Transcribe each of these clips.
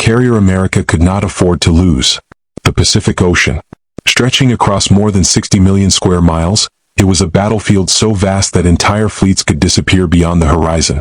carrier America could not afford to lose. The Pacific Ocean. Stretching across more than 60 million square miles, it was a battlefield so vast that entire fleets could disappear beyond the horizon.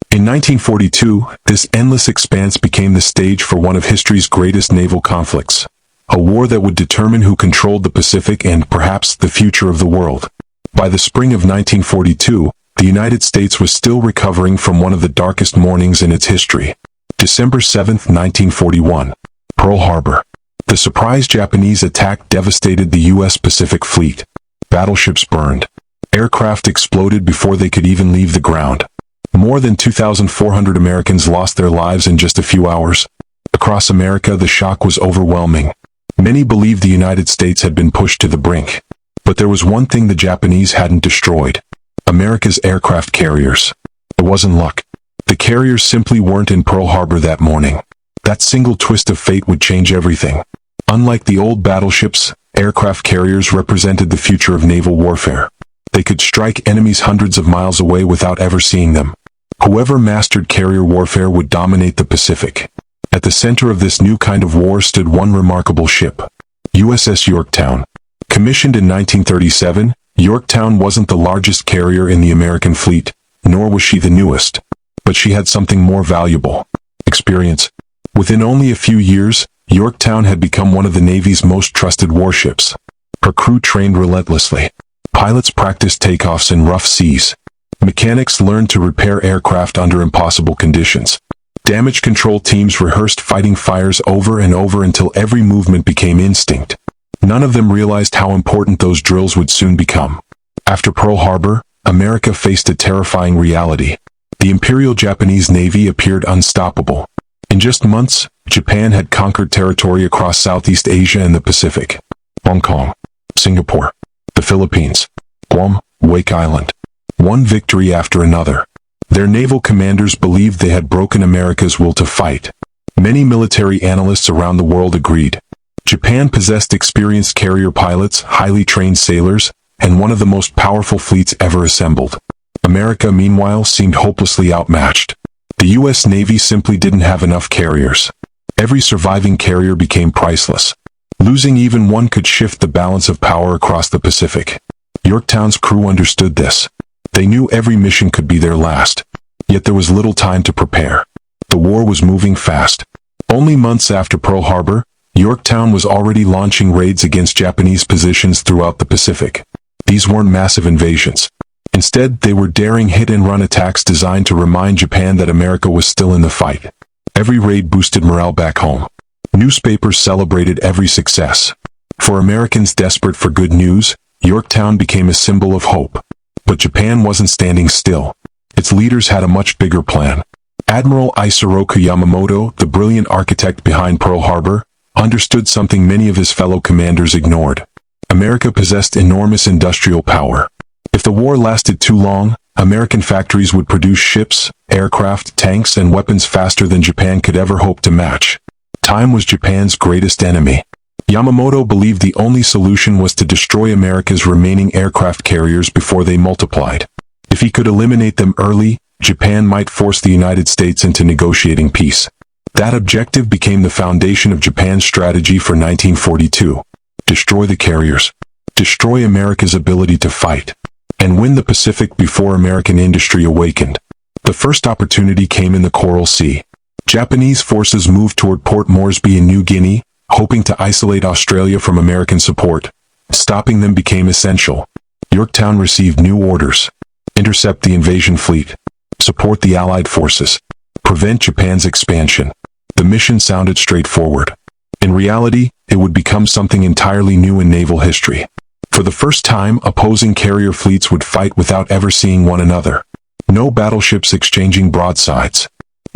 In 1942, this endless expanse became the stage for one of history's greatest naval conflicts. A war that would determine who controlled the Pacific and, perhaps, the future of the world. By the spring of 1942, the United States was still recovering from one of the darkest mornings in its history. December 7, 1941. Pearl Harbor. The surprise Japanese attack devastated the U.S. Pacific Fleet. Battleships burned. Aircraft exploded before they could even leave the ground. More than 2,400 Americans lost their lives in just a few hours. Across America, the shock was overwhelming. Many believed the United States had been pushed to the brink. But there was one thing the Japanese hadn't destroyed. America's aircraft carriers. It wasn't luck. The carriers simply weren't in Pearl Harbor that morning. That single twist of fate would change everything. Unlike the old battleships, aircraft carriers represented the future of naval warfare. They could strike enemies hundreds of miles away without ever seeing them. Whoever mastered carrier warfare would dominate the Pacific. At the center of this new kind of war stood one remarkable ship. USS Yorktown. Commissioned in 1937, Yorktown wasn't the largest carrier in the American fleet, nor was she the newest. But she had something more valuable. Experience. Within only a few years, Yorktown had become one of the Navy's most trusted warships. Her crew trained relentlessly. Pilots practiced takeoffs in rough seas. Mechanics learned to repair aircraft under impossible conditions. Damage control teams rehearsed fighting fires over and over until every movement became instinct. None of them realized how important those drills would soon become. After Pearl Harbor, America faced a terrifying reality. The Imperial Japanese Navy appeared unstoppable. In just months, Japan had conquered territory across Southeast Asia and the Pacific. Hong Kong, Singapore, the Philippines, Guam, Wake Island. One victory after another. Their naval commanders believed they had broken America's will to fight. Many military analysts around the world agreed. Japan possessed experienced carrier pilots, highly trained sailors, and one of the most powerful fleets ever assembled. America, meanwhile, seemed hopelessly outmatched. The U.S. Navy simply didn't have enough carriers. Every surviving carrier became priceless. Losing even one could shift the balance of power across the Pacific. Yorktown's crew understood this. They knew every mission could be their last. Yet there was little time to prepare. The war was moving fast. Only months after Pearl Harbor, Yorktown was already launching raids against Japanese positions throughout the Pacific. These weren't massive invasions. Instead, they were daring hit-and-run attacks designed to remind Japan that America was still in the fight. Every raid boosted morale back home. Newspapers celebrated every success. For Americans desperate for good news, Yorktown became a symbol of hope. But Japan wasn't standing still. Its leaders had a much bigger plan. Admiral Isoroku Yamamoto, the brilliant architect behind Pearl Harbor, understood something many of his fellow commanders ignored. America possessed enormous industrial power. If the war lasted too long, American factories would produce ships, aircraft, tanks, and weapons faster than Japan could ever hope to match. Time was Japan's greatest enemy. Yamamoto believed the only solution was to destroy America's remaining aircraft carriers before they multiplied. If he could eliminate them early, Japan might force the United States into negotiating peace. That objective became the foundation of Japan's strategy for 1942. Destroy the carriers. Destroy America's ability to fight. And win the Pacific before American industry awakened. The first opportunity came in the Coral Sea. Japanese forces moved toward Port Moresby in New Guinea, hoping to isolate Australia from American support. Stopping them became essential. Yorktown received new orders. Intercept the invasion fleet. Support the Allied forces. Prevent Japan's expansion. The mission sounded straightforward. In reality, it would become something entirely new in naval history. For the first time, opposing carrier fleets would fight without ever seeing one another. No battleships exchanging broadsides.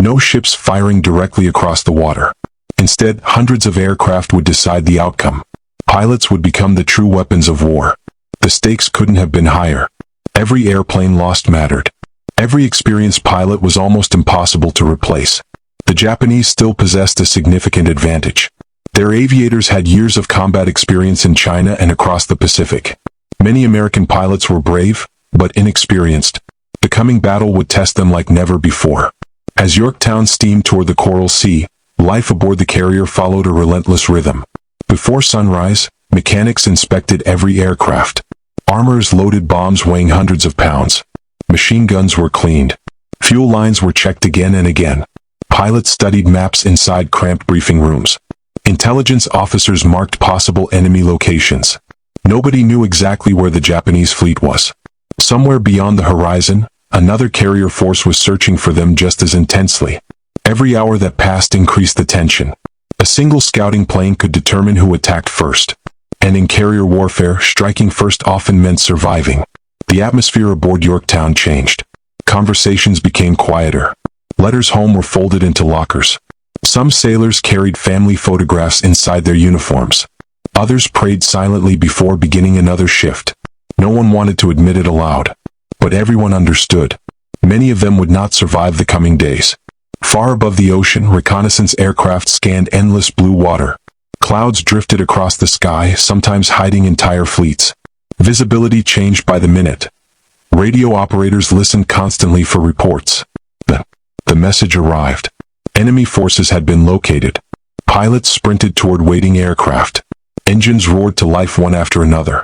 No ships firing directly across the water. Instead, hundreds of aircraft would decide the outcome. Pilots would become the true weapons of war. The stakes couldn't have been higher. Every airplane lost mattered. Every experienced pilot was almost impossible to replace. The Japanese still possessed a significant advantage. Their aviators had years of combat experience in China and across the Pacific. Many American pilots were brave, but inexperienced. The coming battle would test them like never before. As Yorktown steamed toward the Coral Sea, Life aboard the carrier followed a relentless rhythm. Before sunrise, mechanics inspected every aircraft. Armorers loaded bombs weighing hundreds of pounds. Machine guns were cleaned. Fuel lines were checked again and again. Pilots studied maps inside cramped briefing rooms. Intelligence officers marked possible enemy locations. Nobody knew exactly where the Japanese fleet was. Somewhere beyond the horizon, another carrier force was searching for them just as intensely. Every hour that passed increased the tension. A single scouting plane could determine who attacked first. And in carrier warfare, striking first often meant surviving. The atmosphere aboard Yorktown changed. Conversations became quieter. Letters home were folded into lockers. Some sailors carried family photographs inside their uniforms. Others prayed silently before beginning another shift. No one wanted to admit it aloud. But everyone understood. Many of them would not survive the coming days. Far above the ocean, reconnaissance aircraft scanned endless blue water. Clouds drifted across the sky, sometimes hiding entire fleets. Visibility changed by the minute. Radio operators listened constantly for reports. The message arrived. Enemy forces had been located. Pilots sprinted toward waiting aircraft. Engines roared to life one after another.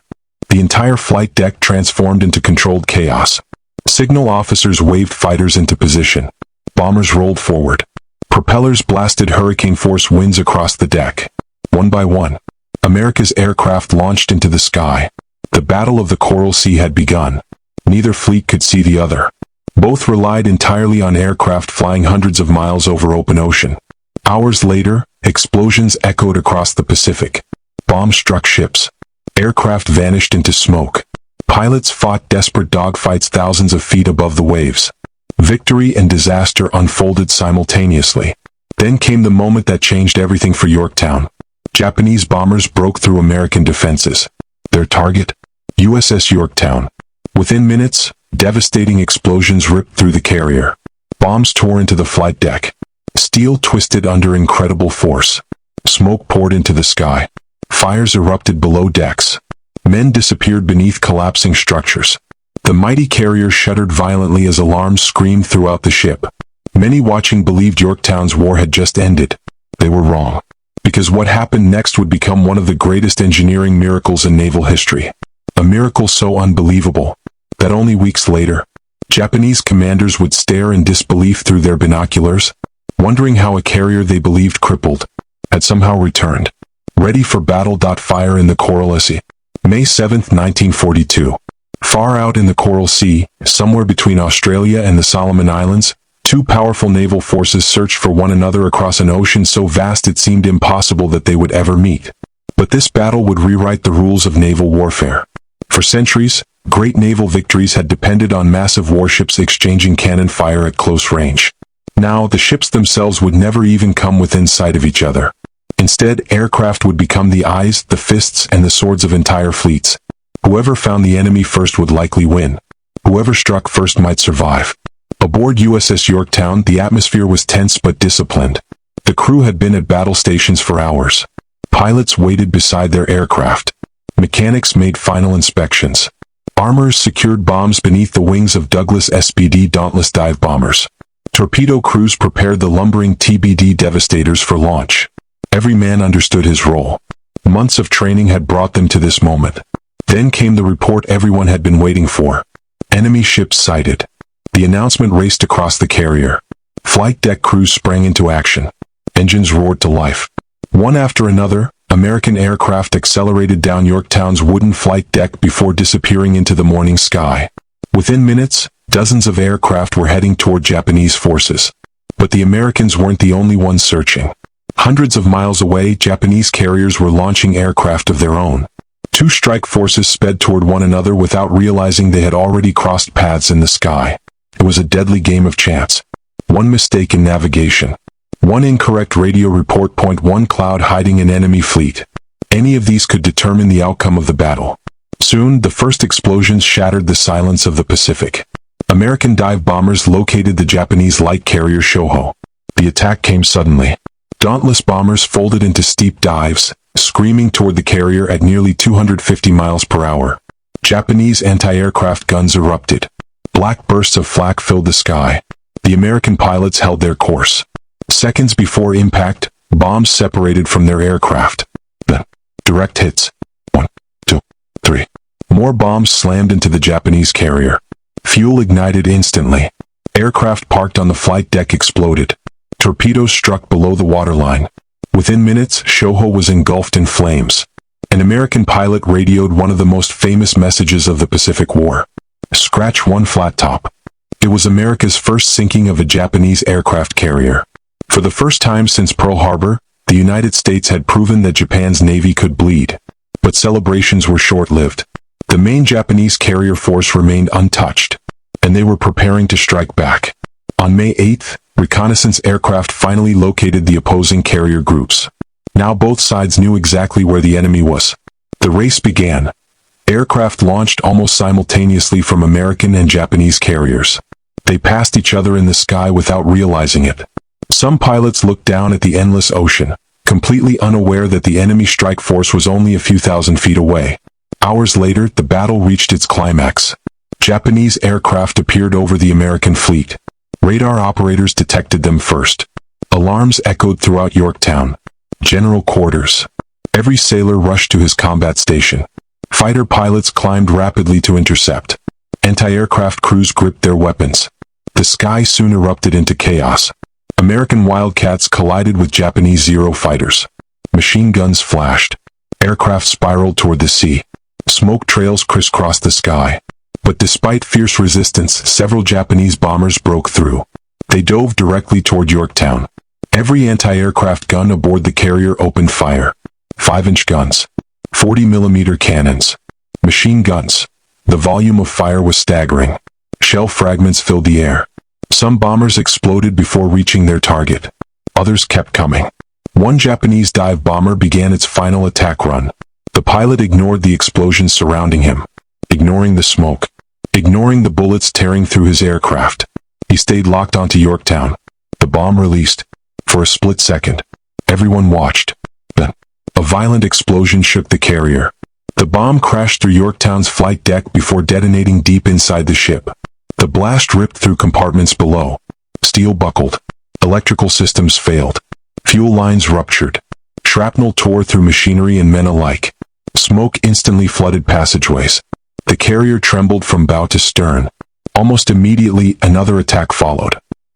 The entire flight deck transformed into controlled chaos. Signal officers waved fighters into position. Bombers rolled forward. Propellers blasted hurricane-force winds across the deck. One by one, America's aircraft launched into the sky. The Battle of the Coral Sea had begun. Neither fleet could see the other. Both relied entirely on aircraft flying hundreds of miles over open ocean. Hours later, explosions echoed across the Pacific. Bombs struck ships. Aircraft vanished into smoke. Pilots fought desperate dogfights thousands of feet above the waves. Victory and disaster unfolded simultaneously. Then came the moment that changed everything for Yorktown. Japanese bombers broke through American defenses. Their target? USS Yorktown. Within minutes, devastating explosions ripped through the carrier. Bombs tore into the flight deck. Steel twisted under incredible force. Smoke poured into the sky. Fires erupted below decks. Men disappeared beneath collapsing structures. The mighty carrier shuddered violently as alarms screamed throughout the ship. Many watching believed Yorktown's war had just ended. They were wrong. Because what happened next would become one of the greatest engineering miracles in naval history. A miracle so unbelievable that only weeks later, Japanese commanders would stare in disbelief through their binoculars, wondering how a carrier they believed crippled had somehow returned. Ready for battle. Fire in the Coral Sea. May 7, 1942. Far out in the Coral Sea, somewhere between Australia and the Solomon Islands, two powerful naval forces searched for one another across an ocean so vast it seemed impossible that they would ever meet. But this battle would rewrite the rules of naval warfare. For centuries, great naval victories had depended on massive warships exchanging cannon fire at close range. Now, the ships themselves would never even come within sight of each other. Instead, aircraft would become the eyes, the fists, and the swords of entire fleets. Whoever found the enemy first would likely win. Whoever struck first might survive. Aboard USS Yorktown, the atmosphere was tense but disciplined. The crew had been at battle stations for hours. Pilots waited beside their aircraft. Mechanics made final inspections. Armorers secured bombs beneath the wings of Douglas SPD Dauntless dive bombers. Torpedo crews prepared the lumbering TBD Devastators for launch. Every man understood his role. Months of training had brought them to this moment. Then came the report everyone had been waiting for. Enemy ships sighted. The announcement raced across the carrier. Flight deck crews sprang into action. Engines roared to life. One after another, American aircraft accelerated down Yorktown's wooden flight deck before disappearing into the morning sky. Within minutes, dozens of aircraft were heading toward Japanese forces. But the Americans weren't the only ones searching. Hundreds of miles away, Japanese carriers were launching aircraft of their own. Two strike forces sped toward one another without realizing they had already crossed paths in the sky. It was a deadly game of chance. One mistake in navigation. One incorrect radio report. One cloud hiding an enemy fleet. Any of these could determine the outcome of the battle. Soon, the first explosions shattered the silence of the Pacific. American dive bombers located the Japanese light carrier Shoho. The attack came suddenly. Dauntless bombers folded into steep dives, screaming toward the carrier at nearly 250 miles per hour. Japanese anti-aircraft guns erupted. Black bursts of flak filled the sky. The American pilots held their course. Seconds before impact, bombs separated from their aircraft. Then, direct hits. 1, 2, 3. More bombs slammed into the Japanese carrier. Fuel ignited instantly. Aircraft parked on the flight deck exploded. Torpedoes struck below the waterline. Within minutes, Shoho was engulfed in flames. An American pilot radioed one of the most famous messages of the Pacific War. Scratch one flat top. It was America's first sinking of a Japanese aircraft carrier. For the first time since Pearl Harbor, the United States had proven that Japan's Navy could bleed. But celebrations were short-lived. The main Japanese carrier force remained untouched, and they were preparing to strike back. On May 8th, reconnaissance aircraft finally located the opposing carrier groups. Now both sides knew exactly where the enemy was. The race began. Aircraft launched almost simultaneously from American and Japanese carriers. They passed each other in the sky without realizing it. Some pilots looked down at the endless ocean, completely unaware that the enemy strike force was only a few thousand feet away. Hours later, the battle reached its climax. Japanese aircraft appeared over the American fleet. Radar operators detected them first. Alarms echoed throughout Yorktown. General quarters. Every sailor rushed to his combat station. Fighter pilots climbed rapidly to intercept. Anti-aircraft crews gripped their weapons. The sky soon erupted into chaos. American Wildcats collided with Japanese Zero fighters. Machine guns flashed. Aircraft spiraled toward the sea. Smoke trails crisscrossed the sky. But despite fierce resistance, several Japanese bombers broke through. They dove directly toward Yorktown. Every anti-aircraft gun aboard the carrier opened fire. 5-inch guns. 40mm cannons. Machine guns. The volume of fire was staggering. Shell fragments filled the air. Some bombers exploded before reaching their target. Others kept coming. One Japanese dive bomber began its final attack run. The pilot ignored the explosions surrounding him, ignoring the smoke, ignoring the bullets tearing through his aircraft. He stayed locked onto Yorktown. The bomb released. For a split second, everyone watched. Then, a violent explosion shook the carrier. The bomb crashed through Yorktown's flight deck before detonating deep inside the ship. The blast ripped through compartments below. Steel buckled. Electrical systems failed. Fuel lines ruptured. Shrapnel tore through machinery and men alike. Smoke instantly flooded passageways. The carrier trembled from bow to stern. Almost immediately, another attack followed.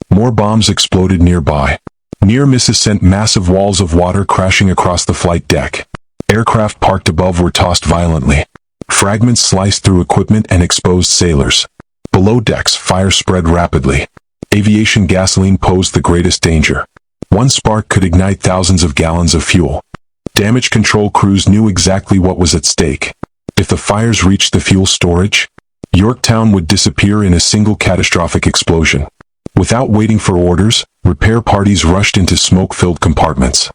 More bombs exploded nearby. Near misses sent massive walls of water crashing across the flight deck. Aircraft parked above were tossed violently. Fragments sliced through equipment and exposed sailors. Below decks, fire spread rapidly. Aviation gasoline posed the greatest danger. One spark could ignite thousands of gallons of fuel. Damage control crews knew exactly what was at stake. If the fires reached the fuel storage, Yorktown would disappear in a single catastrophic explosion. Without waiting for orders, repair parties rushed into smoke-filled compartments.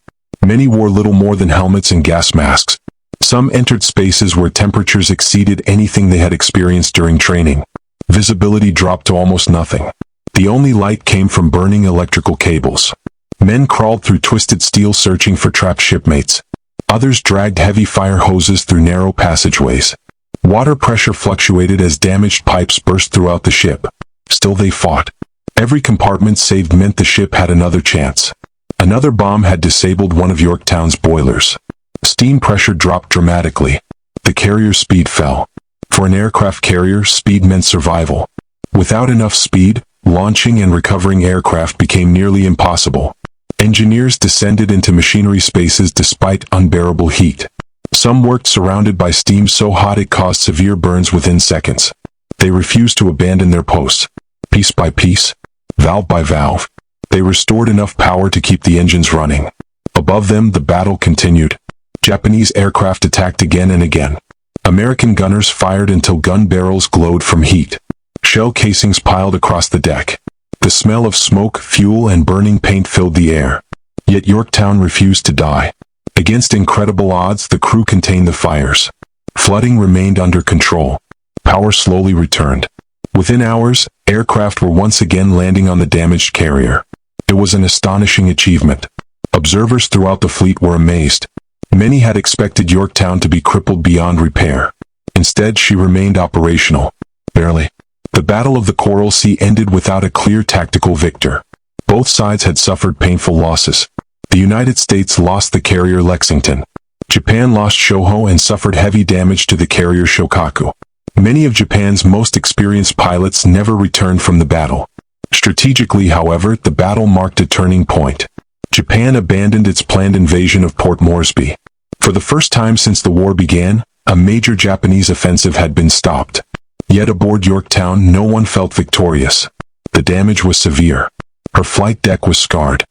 Many wore little more than helmets and gas masks. Some entered spaces where temperatures exceeded anything they had experienced during training. Visibility dropped to almost nothing. The only light came from burning electrical cables. Men crawled through twisted steel searching for trapped shipmates. Others dragged heavy fire hoses through narrow passageways. Water pressure fluctuated as damaged pipes burst throughout the ship. Still they fought. Every compartment saved meant the ship had another chance. Another bomb had disabled one of Yorktown's boilers. Steam pressure dropped dramatically. The carrier's speed fell. For an aircraft carrier, speed meant survival. Without enough speed, launching and recovering aircraft became nearly impossible. Engineers descended into machinery spaces despite unbearable heat. Some worked surrounded by steam so hot it caused severe burns within seconds. They refused to abandon their posts. Piece by piece, valve by valve, they restored enough power to keep the engines running. Above them, the battle continued. Japanese aircraft attacked again and again. American gunners fired until gun barrels glowed from heat. Shell casings piled across the deck. The smell of smoke, fuel, and burning paint filled the air. Yet Yorktown refused to die. Against incredible odds, the crew contained the fires. Flooding remained under control. Power slowly returned. Within hours, aircraft were once again landing on the damaged carrier. It was an astonishing achievement. Observers throughout the fleet were amazed. Many had expected Yorktown to be crippled beyond repair. Instead, she remained operational. Barely. The Battle of the Coral Sea ended without a clear tactical victor. Both Both sides had suffered painful losses. The United States lost the carrier Lexington. Japan lost Shoho and suffered heavy damage to the carrier Shokaku. Many of Japan's most experienced pilots never returned from the battle. Strategically, however, the battle marked a turning point. Japan abandoned its planned invasion of Port Moresby. For the first time since the war began, a major Japanese offensive had been stopped. Yet aboard Yorktown, no one felt victorious. The damage was severe. Her flight deck was scarred.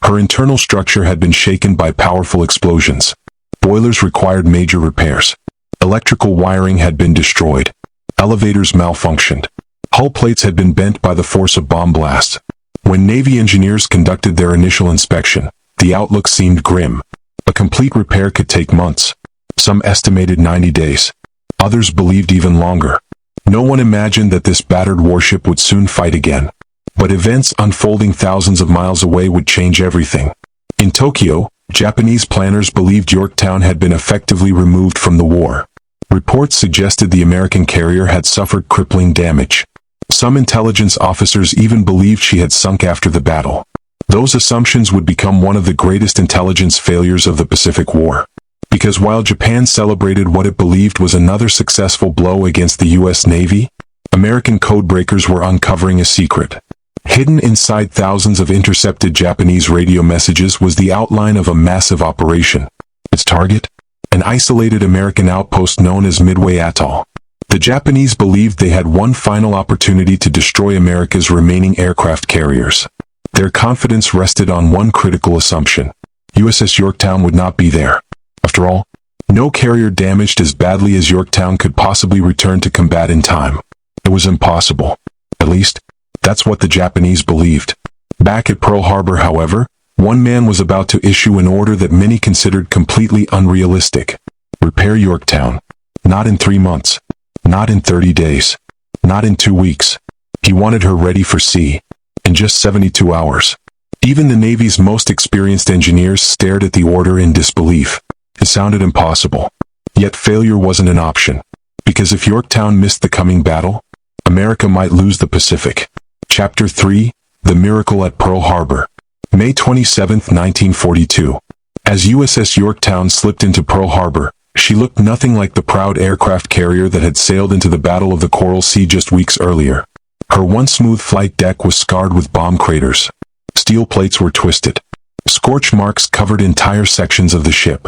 Her internal structure had been shaken by powerful explosions. Boilers required major repairs. Electrical wiring had been destroyed. Elevators malfunctioned. Hull plates had been bent by the force of bomb blasts. When Navy engineers conducted their initial inspection, the outlook seemed grim. A complete repair could take months. Some estimated 90 days. Others believed even longer. No one imagined that this battered warship would soon fight again. But events unfolding thousands of miles away would change everything. In Tokyo, Japanese planners believed Yorktown had been effectively removed from the war. Reports suggested the American carrier had suffered crippling damage. Some intelligence officers even believed she had sunk after the battle. Those assumptions would become one of the greatest intelligence failures of the Pacific War. Because while Japan celebrated what it believed was another successful blow against the U.S. Navy, American codebreakers were uncovering a secret. Hidden inside thousands of intercepted Japanese radio messages was the outline of a massive operation. Its target? An isolated American outpost known as Midway Atoll. The Japanese believed they had one final opportunity to destroy America's remaining aircraft carriers. Their confidence rested on one critical assumption. USS Yorktown would not be there. After all, no carrier damaged as badly as Yorktown could possibly return to combat in time. It was impossible. At least, that's what the Japanese believed. Back at Pearl Harbor, however, one man was about to issue an order that many considered completely unrealistic. Repair Yorktown. Not in 3 months. Not in 30 days. Not in 2 weeks. He wanted her ready for sea. In just 72 hours. Even the Navy's most experienced engineers stared at the order in disbelief. It sounded impossible. Yet failure wasn't an option. Because if Yorktown missed the coming battle, America might lose the Pacific. Chapter 3, The Miracle at Pearl Harbor. May 27, 1942. As USS Yorktown slipped into Pearl Harbor, she looked nothing like the proud aircraft carrier that had sailed into the Battle of the Coral Sea just weeks earlier. Her once smooth flight deck was scarred with bomb craters. Steel plates were twisted. Scorch marks covered entire sections of the ship.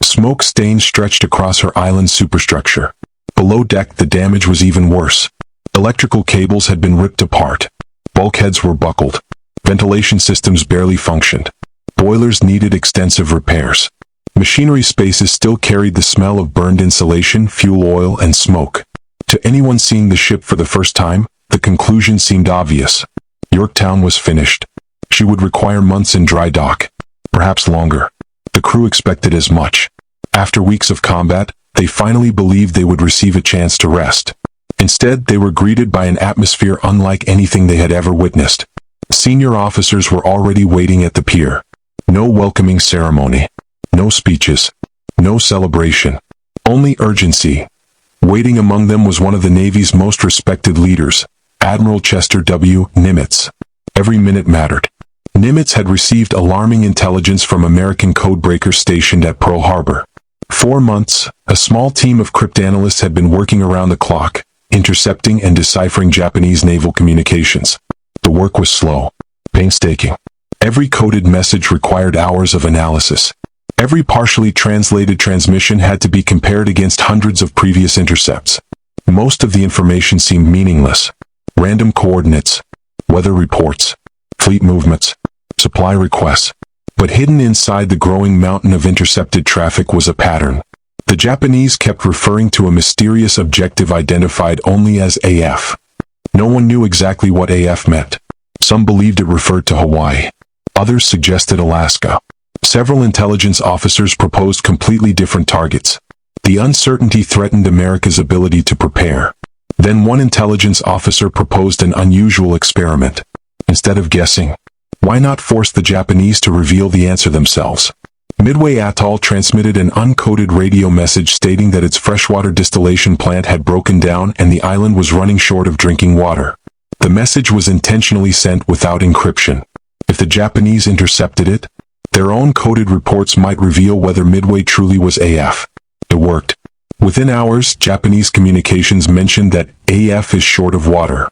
Smoke stains stretched across her island superstructure. Below deck, the damage was even worse. Electrical cables had been ripped apart. Bulkheads were buckled. Ventilation systems barely functioned. Boilers needed extensive repairs. Machinery spaces still carried the smell of burned insulation, fuel oil, and smoke. To anyone seeing the ship for the first time, the conclusion seemed obvious. Yorktown was finished. She would require months in dry dock. Perhaps longer. The crew expected as much. After weeks of combat, they finally believed they would receive a chance to rest. Instead, they were greeted by an atmosphere unlike anything they had ever witnessed. Senior officers were already waiting at the pier. No welcoming ceremony. No speeches. No celebration. Only urgency. Waiting among them was one of the Navy's most respected leaders, Admiral Chester W. Nimitz. Every minute mattered. Nimitz had received alarming intelligence from American codebreakers stationed at Pearl Harbor. 4 months, a small team of cryptanalysts had been working around the clock, intercepting and deciphering Japanese naval communications. The work was slow, painstaking. Every coded message required hours of analysis. Every partially translated transmission had to be compared against hundreds of previous intercepts. Most of the information seemed meaningless. Random coordinates, weather reports, fleet movements, supply requests. But hidden inside the growing mountain of intercepted traffic was a pattern. The Japanese kept referring to a mysterious objective identified only as AF. No one knew exactly what AF meant. Some believed it referred to Hawaii. Others suggested Alaska. Several intelligence officers proposed completely different targets. The uncertainty threatened America's ability to prepare. Then one intelligence officer proposed an unusual experiment. Instead of guessing, why not force the Japanese to reveal the answer themselves? Midway Atoll transmitted an uncoded radio message stating that its freshwater distillation plant had broken down and the island was running short of drinking water. The message was intentionally sent without encryption. If the Japanese intercepted it, their own coded reports might reveal whether Midway truly was AF. It worked. Within hours, Japanese communications mentioned that AF is short of water.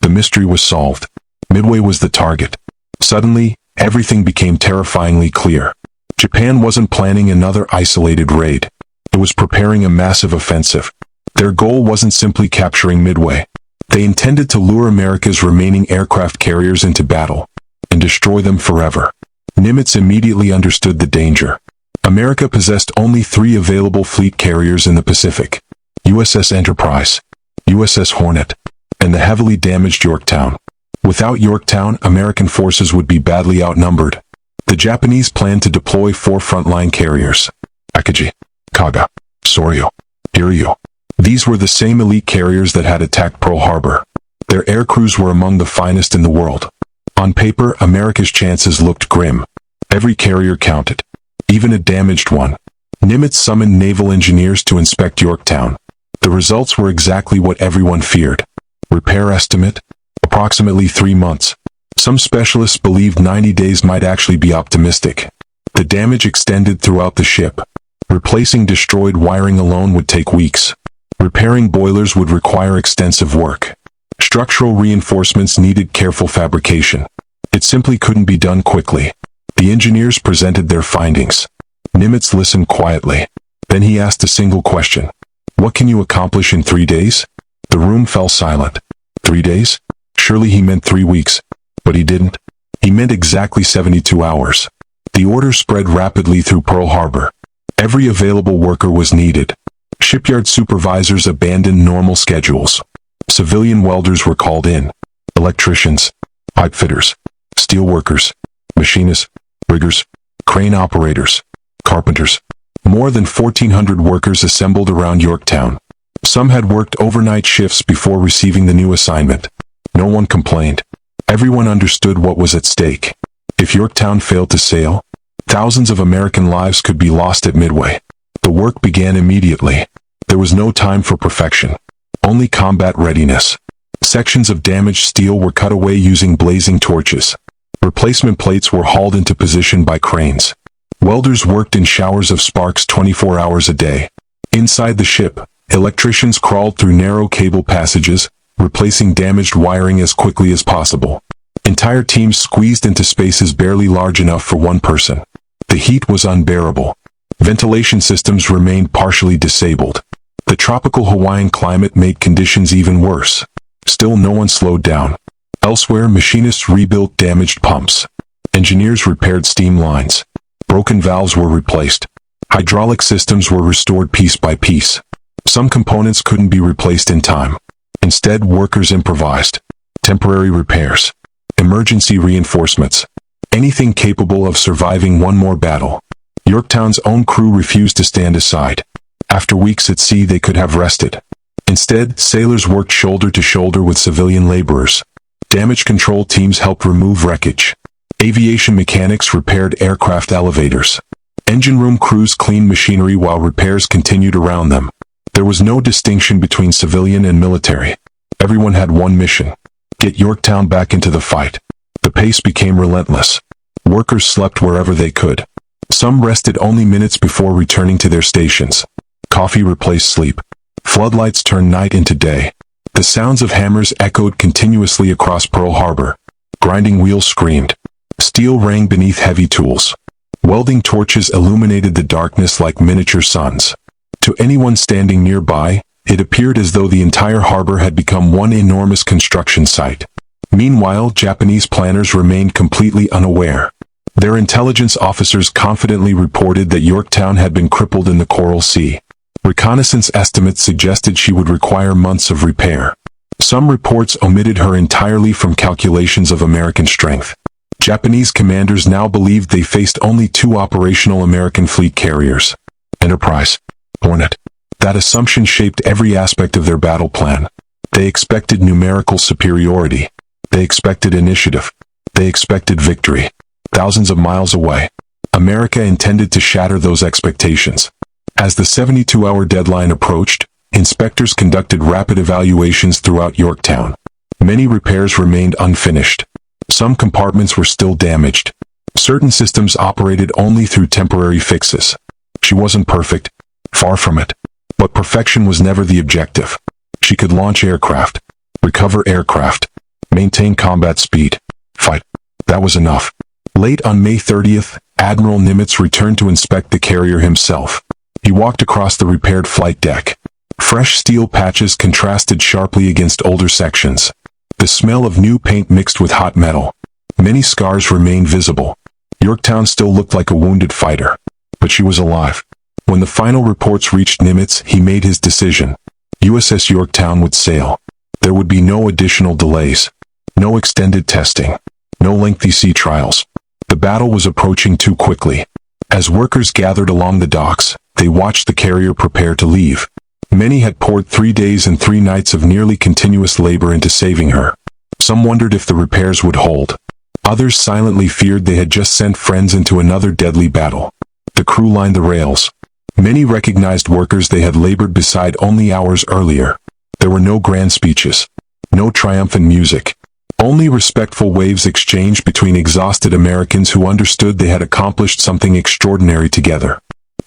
The mystery was solved. Midway was the target. Suddenly, everything became terrifyingly clear. Japan wasn't planning another isolated raid. It was preparing a massive offensive. Their goal wasn't simply capturing Midway. They intended to lure America's remaining aircraft carriers into battle and destroy them forever. Nimitz immediately understood the danger. America possessed only 3 available fleet carriers in the Pacific: USS Enterprise, USS Hornet, and the heavily damaged Yorktown. Without Yorktown, American forces would be badly outnumbered. The Japanese planned to deploy 4 frontline carriers: Akagi, Kaga, Soryo, Hiryu. These were the same elite carriers that had attacked Pearl Harbor. Their air crews were among the finest in the world. On paper, America's chances looked grim. Every carrier counted, even a damaged one. Nimitz summoned naval engineers to inspect Yorktown. The results were exactly what everyone feared. Repair estimate: approximately 3 months. Some specialists believed 90 days might actually be optimistic. The damage extended throughout the ship. Replacing destroyed wiring alone would take weeks. Repairing boilers would require extensive work. Structural reinforcements needed careful fabrication. It simply couldn't be done quickly. The engineers presented their findings. Nimitz listened quietly. Then he asked a single question. "What can you accomplish in 3 days?" The room fell silent. 3 days? Surely he meant 3 weeks. But he didn't. He meant exactly 72 hours. The order spread rapidly through Pearl Harbor. Every available worker was needed. Shipyard supervisors abandoned normal schedules. Civilian welders were called in. Electricians, pipe fitters, steel workers, machinists, riggers, crane operators, carpenters. More than 1,400 workers assembled around Yorktown. Some had worked overnight shifts before receiving the new assignment. No one complained. Everyone understood what was at stake. If Yorktown failed to sail, thousands of American lives could be lost at Midway. The work began immediately. There was no time for perfection, only combat readiness. Sections of damaged steel were cut away using blazing torches. Replacement plates were hauled into position by cranes. Welders worked in showers of sparks 24 hours a day. Inside the ship, electricians crawled through narrow cable passages, replacing damaged wiring as quickly as possible. Entire teams squeezed into spaces barely large enough for one person. The heat was unbearable. Ventilation systems remained partially disabled. The tropical Hawaiian climate made conditions even worse. Still, no one slowed down. Elsewhere, machinists rebuilt damaged pumps. Engineers repaired steam lines. Broken valves were replaced. Hydraulic systems were restored piece by piece. Some components couldn't be replaced in time. Instead, workers improvised. Temporary repairs. Emergency reinforcements. Anything capable of surviving one more battle. Yorktown's own crew refused to stand aside. After weeks at sea, they could have rested. Instead, sailors worked shoulder to shoulder with civilian laborers. Damage control teams helped remove wreckage. Aviation mechanics repaired aircraft elevators. Engine room crews cleaned machinery while repairs continued around them. There was no distinction between civilian and military. Everyone had one mission: get Yorktown back into the fight. The pace became relentless. Workers slept wherever they could. Some rested only minutes before returning to their stations. Coffee replaced sleep. Floodlights turned night into day. The sounds of hammers echoed continuously across Pearl Harbor. Grinding wheels screamed. Steel rang beneath heavy tools. Welding torches illuminated the darkness like miniature suns. To anyone standing nearby, it appeared as though the entire harbor had become one enormous construction site. Meanwhile, Japanese planners remained completely unaware. Their intelligence officers confidently reported that Yorktown had been crippled in the Coral Sea. Reconnaissance estimates suggested she would require months of repair. Some reports omitted her entirely from calculations of American strength. Japanese commanders now believed they faced only 2 operational American fleet carriers: Enterprise, Hornet. That assumption shaped every aspect of their battle plan. They expected numerical superiority. They expected initiative. They expected victory. Thousands of miles away, America intended to shatter those expectations. As the 72-hour deadline approached, inspectors conducted rapid evaluations throughout Yorktown. Many repairs remained unfinished. Some compartments were still damaged. Certain systems operated only through temporary fixes. She wasn't perfect, far from it. But perfection was never the objective. She could launch aircraft, recover aircraft, maintain combat speed, fight. That was enough. Late on May 30th, Admiral Nimitz returned to inspect the carrier himself. He walked across the repaired flight deck. Fresh steel patches contrasted sharply against older sections. The smell of new paint mixed with hot metal. Many scars remained visible. Yorktown still looked like a wounded fighter. But she was alive. When the final reports reached Nimitz, he made his decision. USS Yorktown would sail. There would be no additional delays. No extended testing. No lengthy sea trials. The battle was approaching too quickly. As workers gathered along the docks, they watched the carrier prepare to leave. Many had poured 3 days and 3 nights of nearly continuous labor into saving her. Some wondered if the repairs would hold. Others silently feared they had just sent friends into another deadly battle. The crew lined the rails. Many recognized workers they had labored beside only hours earlier. There were no grand speeches. No triumphant music. Only respectful waves exchanged between exhausted Americans who understood they had accomplished something extraordinary together.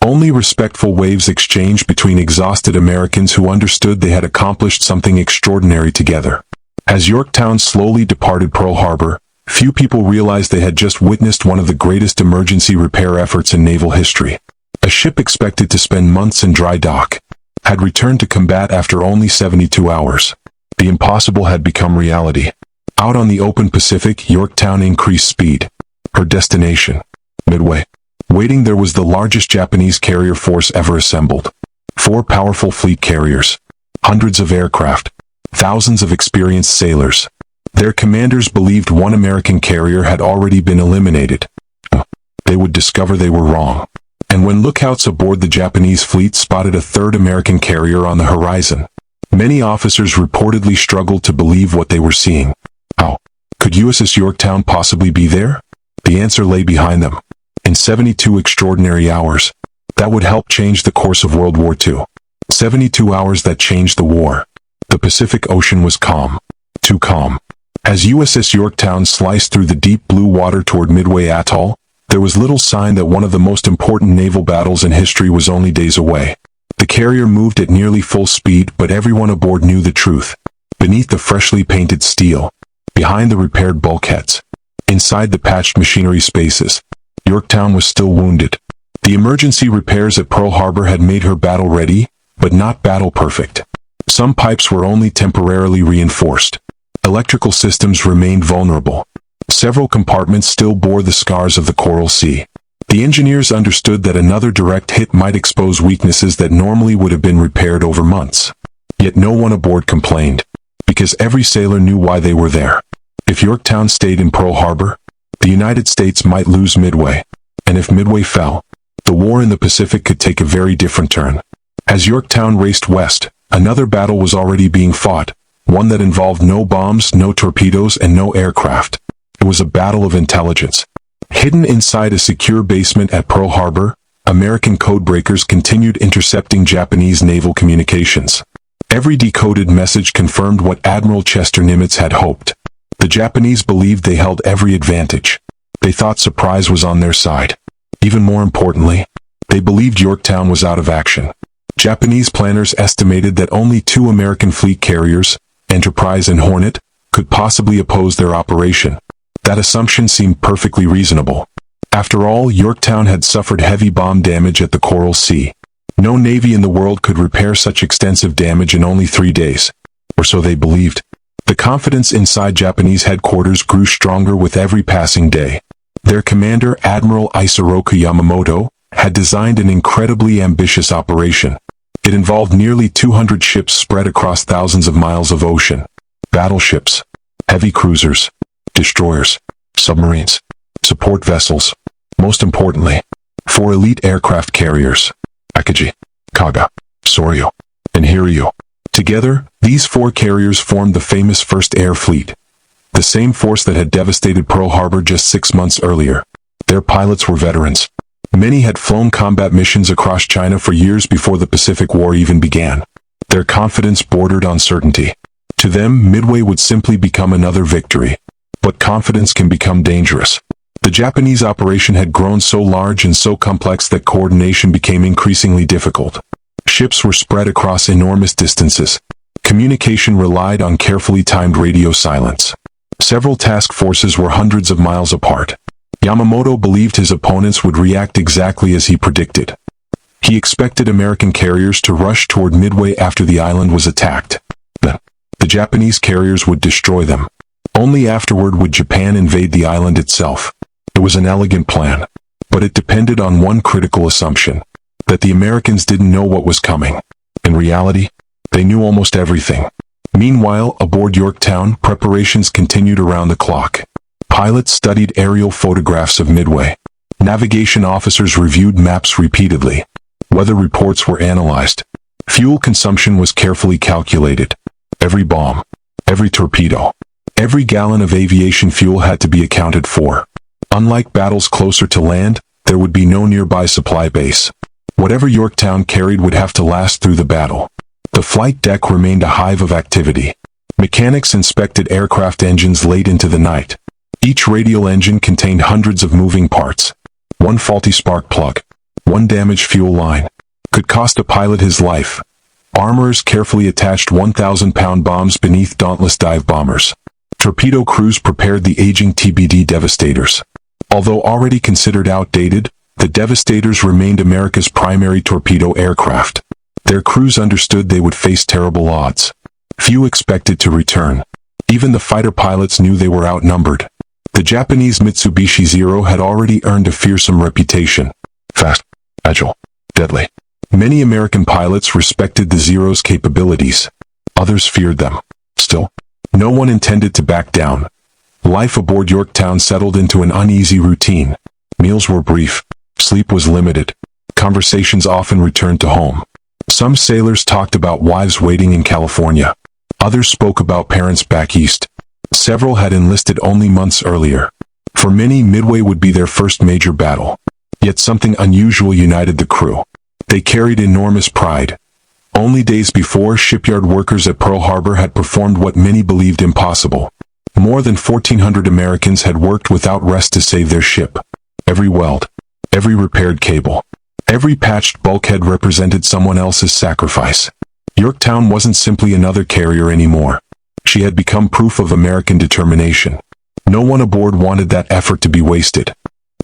Only respectful waves exchanged between exhausted Americans who understood they had accomplished something extraordinary together. As Yorktown slowly departed Pearl Harbor, few people realized they had just witnessed one of the greatest emergency repair efforts in naval history. A ship expected to spend months in dry dock had returned to combat after only 72 hours. The impossible had become reality. Out on the open Pacific, Yorktown increased speed. Her destination, Midway. Waiting there was the largest Japanese carrier force ever assembled. 4 powerful fleet carriers. Hundreds of aircraft. Thousands of experienced sailors. Their commanders believed one American carrier had already been eliminated. They would discover they were wrong. And when lookouts aboard the Japanese fleet spotted a 3rd American carrier on the horizon, many officers reportedly struggled to believe what they were seeing. How could USS Yorktown possibly be there? The answer lay behind them. In 72 extraordinary hours, that would help change the course of World War II. 72 hours that changed the war. The Pacific Ocean was calm. Too calm. As USS Yorktown sliced through the deep blue water toward Midway Atoll, there was little sign that one of the most important naval battles in history was only days away. The carrier moved at nearly full speed, but everyone aboard knew the truth. Beneath the freshly painted steel, behind the repaired bulkheads, inside the patched machinery spaces, Yorktown was still wounded. The emergency repairs at Pearl Harbor had made her battle-ready, but not battle-perfect. Some pipes were only temporarily reinforced. Electrical systems remained vulnerable. Several compartments still bore the scars of the Coral Sea. The engineers understood that another direct hit might expose weaknesses that normally would have been repaired over months. Yet no one aboard complained, because every sailor knew why they were there. If Yorktown stayed in Pearl Harbor, the United States might lose Midway. And if Midway fell, the war in the Pacific could take a very different turn. As Yorktown raced west, another battle was already being fought, one that involved no bombs, no torpedoes, and no aircraft. It was a battle of intelligence. Hidden inside a secure basement at Pearl Harbor, American codebreakers continued intercepting Japanese naval communications. Every decoded message confirmed what Admiral Chester Nimitz had hoped. The Japanese believed they held every advantage. They thought surprise was on their side. Even more importantly, they believed Yorktown was out of action. Japanese planners estimated that only 2 American fleet carriers, Enterprise and Hornet, could possibly oppose their operation. That assumption seemed perfectly reasonable. After all, Yorktown had suffered heavy bomb damage at the Coral Sea. No navy in the world could repair such extensive damage in only 3 days. Or so they believed. The confidence inside Japanese headquarters grew stronger with every passing day. Their commander, Admiral Isoroku Yamamoto, had designed an incredibly ambitious operation. It involved nearly 200 ships spread across thousands of miles of ocean. Battleships, heavy cruisers, destroyers, submarines, support vessels. Most importantly, 4 elite aircraft carriers, Akagi, Kaga, Soryo, and Hiryu. Together, these 4 carriers formed the famous First Air Fleet, the same force that had devastated Pearl Harbor just 6 months earlier. Their pilots were veterans. Many had flown combat missions across China for years before the Pacific War even began. Their confidence bordered on certainty. To them, Midway would simply become another victory. But confidence can become dangerous. The Japanese operation had grown so large and so complex that coordination became increasingly difficult. Ships were spread across enormous distances. Communication relied on carefully timed radio silence. Several task forces were hundreds of miles apart. Yamamoto believed his opponents would react exactly as he predicted. He expected American carriers to rush toward Midway after the island was attacked. Then, the Japanese carriers would destroy them. Only afterward would Japan invade the island itself. It was an elegant plan, but it depended on one critical assumption, that the Americans didn't know what was coming. In reality, they knew almost everything. Meanwhile, aboard Yorktown, preparations continued around the clock. Pilots studied aerial photographs of Midway. Navigation officers reviewed maps repeatedly. Weather reports were analyzed. Fuel consumption was carefully calculated. Every bomb, every torpedo, every gallon of aviation fuel had to be accounted for. Unlike battles closer to land, there would be no nearby supply base. Whatever Yorktown carried would have to last through the battle. The flight deck remained a hive of activity. Mechanics inspected aircraft engines late into the night. Each radial engine contained hundreds of moving parts. One faulty spark plug, one damaged fuel line, could cost a pilot his life. Armorers carefully attached 1,000-pound bombs beneath dauntless dive bombers. Torpedo crews prepared the aging TBD Devastators. Although already considered outdated, the Devastators remained America's primary torpedo aircraft. Their crews understood they would face terrible odds. Few expected to return. Even the fighter pilots knew they were outnumbered. The Japanese Mitsubishi Zero had already earned a fearsome reputation. Fast, agile, deadly. Many American pilots respected the Zero's capabilities. Others feared them. Still, no one intended to back down. Life aboard Yorktown settled into an uneasy routine. Meals were brief. Sleep was limited. Conversations often returned to home. Some sailors talked about wives waiting in California. Others spoke about parents back east. Several had enlisted only months earlier. For many, Midway would be their first major battle. Yet something unusual united the crew. They carried enormous pride. Only days before, shipyard workers at Pearl Harbor had performed what many believed impossible. More than 1,400 Americans had worked without rest to save their ship. Every weld, every repaired cable, every patched bulkhead represented someone else's sacrifice. Yorktown wasn't simply another carrier anymore. She had become proof of American determination. No one aboard wanted that effort to be wasted.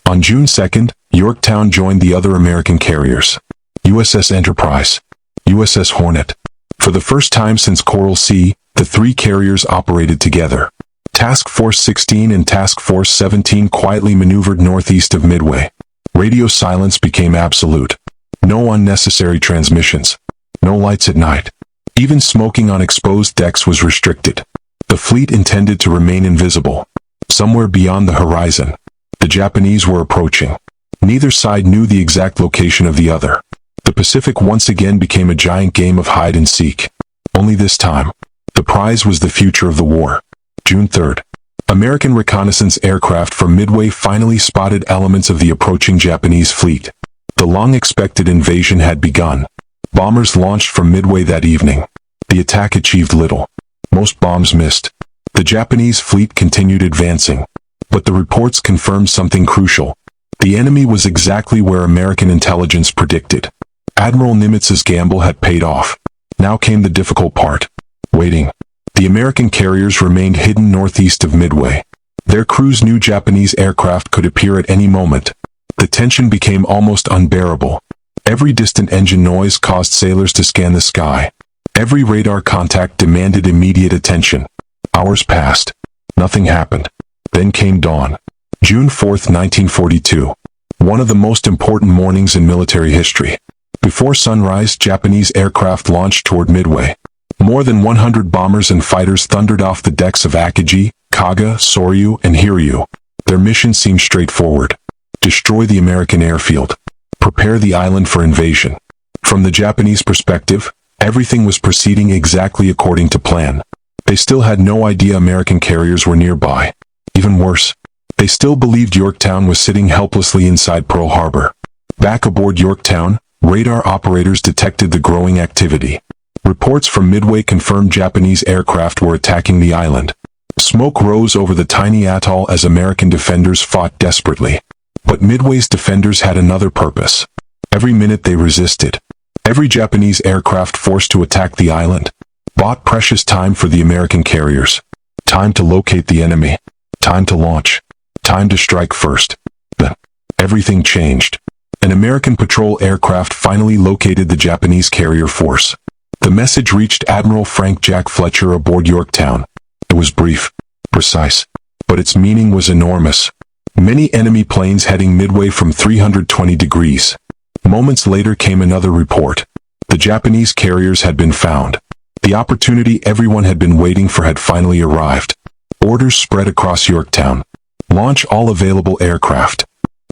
On June 2nd, Yorktown joined the other American carriers. USS Enterprise, USS Hornet. For the first time since Coral Sea, the three carriers operated together. Task Force 16 and Task Force 17 quietly maneuvered northeast of Midway. Radio silence became absolute. No unnecessary transmissions. No lights at night. Even smoking on exposed decks was restricted. The fleet intended to remain invisible. Somewhere beyond the horizon, the Japanese were approaching. Neither side knew the exact location of the other. The Pacific once again became a giant game of hide and seek. Only this time, the prize was the future of the war. June 3rd. American reconnaissance aircraft from Midway finally spotted elements of the approaching Japanese fleet. The long-expected invasion had begun. Bombers launched from Midway that evening. The attack achieved little. Most bombs missed. The Japanese fleet continued advancing. But the reports confirmed something crucial. The enemy was exactly where American intelligence predicted. Admiral Nimitz's gamble had paid off. Now came the difficult part. Waiting. The American carriers remained hidden northeast of Midway. Their crews knew Japanese aircraft could appear at any moment. The tension became almost unbearable. Every distant engine noise caused sailors to scan the sky. Every radar contact demanded immediate attention. Hours passed. Nothing happened. Then came dawn. June 4th, 1942. One of the most important mornings in military history. Before sunrise, Japanese aircraft launched toward Midway. More than 100 bombers and fighters thundered off the decks of Akagi, Kaga, Soryu, and Hiryu. Their mission seemed straightforward. Destroy the American airfield. Prepare the island for invasion. From the Japanese perspective, everything was proceeding exactly according to plan. They still had no idea American carriers were nearby. Even worse, they still believed Yorktown was sitting helplessly inside Pearl Harbor. Back aboard Yorktown, radar operators detected the growing activity. Reports from Midway confirmed Japanese aircraft were attacking the island. Smoke rose over the tiny atoll as American defenders fought desperately. But Midway's defenders had another purpose. Every minute they resisted, every Japanese aircraft forced to attack the island, bought precious time for the American carriers. Time to locate the enemy. Time to launch. Time to strike first. But everything changed. An American patrol aircraft finally located the Japanese carrier force. The message reached Admiral Frank Jack Fletcher aboard Yorktown. It was brief, precise, but its meaning was enormous. Many enemy planes heading Midway from 320 degrees. Moments later came another report. The Japanese carriers had been found. The opportunity everyone had been waiting for had finally arrived. Orders spread across Yorktown. Launch all available aircraft.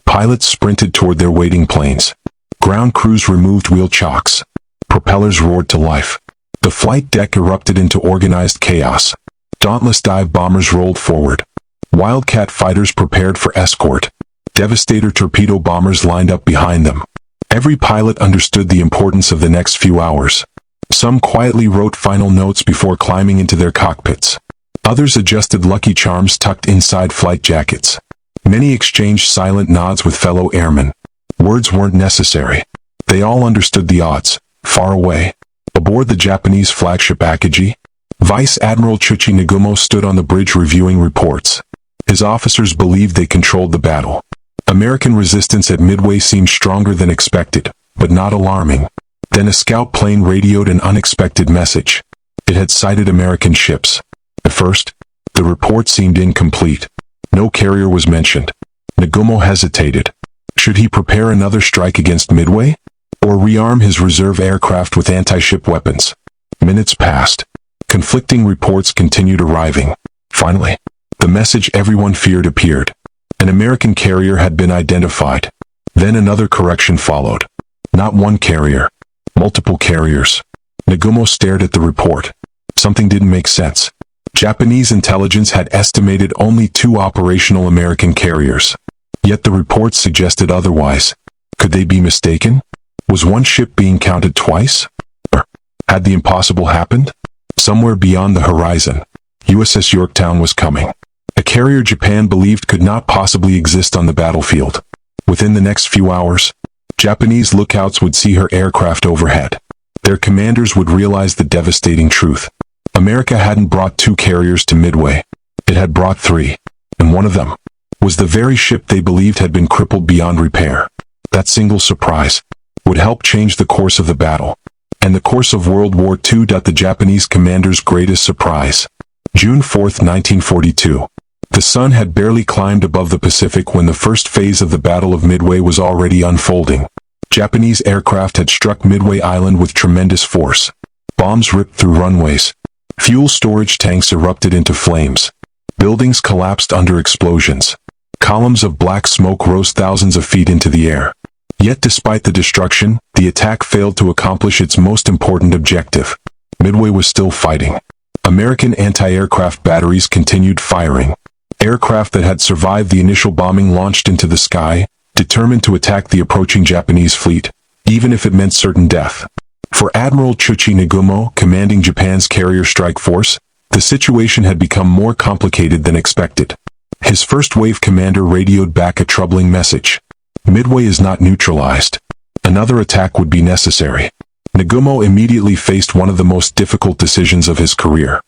Pilots sprinted toward their waiting planes. Ground crews removed wheel chocks. Propellers roared to life. The flight deck erupted into organized chaos. Dauntless dive bombers rolled forward. Wildcat fighters prepared for escort. Devastator torpedo bombers lined up behind them. Every pilot understood the importance of the next few hours. Some quietly wrote final notes before climbing into their cockpits. Others adjusted Lucky Charms tucked inside flight jackets. Many exchanged silent nods with fellow airmen. Words weren't necessary. They all understood the odds. Far away, aboard the Japanese flagship Akagi, Vice Admiral Chuchi Nagumo stood on the bridge reviewing reports. His officers believed they controlled the battle. American resistance at Midway seemed stronger than expected, but not alarming. Then a scout plane radioed an unexpected message. It had sighted American ships. At first, the report seemed incomplete. No carrier was mentioned. Nagumo hesitated. Should he prepare another strike against Midway? Or rearm his reserve aircraft with anti-ship weapons? Minutes passed. Conflicting reports continued arriving. Finally, the message everyone feared appeared. An American carrier had been identified. Then another correction followed. Not one carrier. Multiple carriers. Nagumo stared at the report. Something didn't make sense. Japanese intelligence had estimated only 2 operational American carriers. Yet the reports suggested otherwise. Could they be mistaken? Was one ship being counted twice? Or had the impossible happened? Somewhere beyond the horizon, USS Yorktown was coming. A carrier Japan believed could not possibly exist on the battlefield. Within the next few hours, Japanese lookouts would see her aircraft overhead. Their commanders would realize the devastating truth. America hadn't brought 2 carriers to Midway. It had brought 3, and one of them was the very ship they believed had been crippled beyond repair. That single surprise would help change the course of the battle, and the course of World War II. The Japanese commander's greatest surprise. June 4, 1942. The sun had barely climbed above the Pacific when the first phase of the Battle of Midway was already unfolding. Japanese aircraft had struck Midway Island with tremendous force. Bombs ripped through runways. Fuel storage tanks erupted into flames. Buildings collapsed under explosions. Columns of black smoke rose thousands of feet into the air. Yet despite the destruction, the attack failed to accomplish its most important objective. Midway was still fighting. American anti-aircraft batteries continued firing. Aircraft that had survived the initial bombing launched into the sky, determined to attack the approaching Japanese fleet, even if it meant certain death. For Admiral Chuchi Nagumo, commanding Japan's carrier strike force, the situation had become more complicated than expected. His first wave commander radioed back a troubling message. Midway is not neutralized. Another attack would be necessary. Nagumo immediately faced one of the most difficult decisions of his career.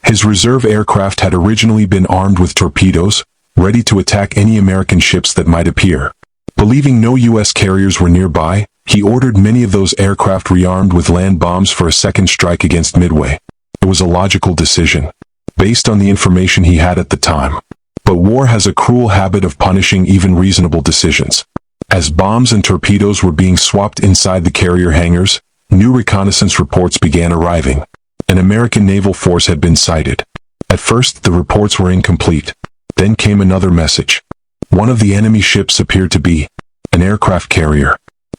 His reserve aircraft had originally been armed with torpedoes, ready to attack any American ships that might appear. Believing no U.S. carriers were nearby, he ordered many of those aircraft rearmed with land bombs for a second strike against Midway. It was a logical decision, based on the information he had at the time. But war has a cruel habit of punishing even reasonable decisions. As bombs and torpedoes were being swapped inside the carrier hangars, new reconnaissance reports began arriving. An American naval force had been sighted. At first, the reports were incomplete. Then came another message. One of the enemy ships appeared to be an aircraft carrier.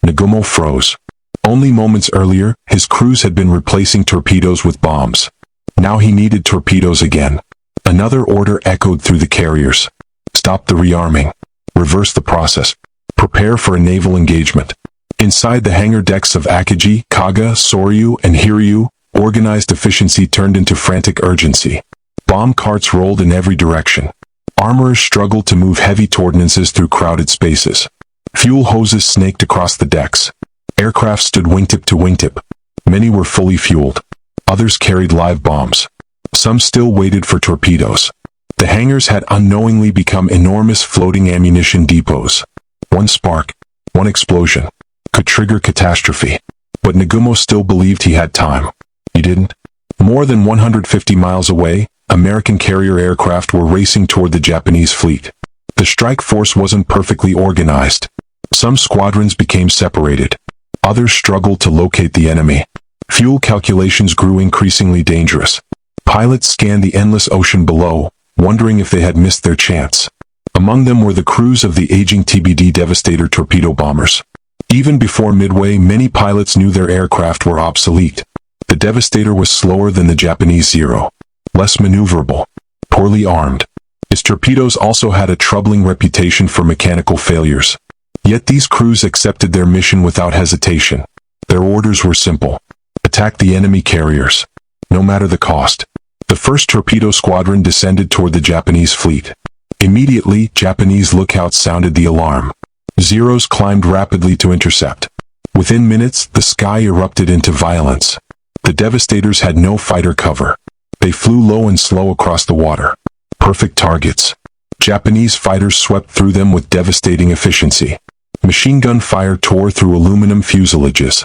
Nagumo froze. Only moments earlier, his crews had been replacing torpedoes with bombs. Now he needed torpedoes again. Another order echoed through the carriers. Stop the rearming. Reverse the process. Prepare for a naval engagement. Inside the hangar decks of Akagi, Kaga, Soryu, and Hiryu, organized efficiency turned into frantic urgency. Bomb carts rolled in every direction. Armorers struggled to move heavy ordnances through crowded spaces. Fuel hoses snaked across the decks. Aircraft stood wingtip to wingtip. Many were fully fueled. Others carried live bombs. Some still waited for torpedoes. The hangars had unknowingly become enormous floating ammunition depots. One spark, one explosion, could trigger catastrophe. But Nagumo still believed he had time. He didn't. More than 150 miles away, American carrier aircraft were racing toward the Japanese fleet. The strike force wasn't perfectly organized. Some squadrons became separated. Others struggled to locate the enemy. Fuel calculations grew increasingly dangerous. Pilots scanned the endless ocean below, wondering if they had missed their chance. Among them were the crews of the aging TBD Devastator torpedo bombers. Even before Midway, many pilots knew their aircraft were obsolete. The Devastator was slower than the Japanese Zero, less maneuverable, poorly armed. Its torpedoes also had a troubling reputation for mechanical failures. Yet these crews accepted their mission without hesitation. Their orders were simple. Attack the enemy carriers, no matter the cost. The first torpedo squadron descended toward the Japanese fleet. Immediately, Japanese lookouts sounded the alarm. Zeros climbed rapidly to intercept. Within minutes, the sky erupted into violence. The Devastators had no fighter cover. They flew low and slow across the water. Perfect targets. Japanese fighters swept through them with devastating efficiency. Machine gun fire tore through aluminum fuselages.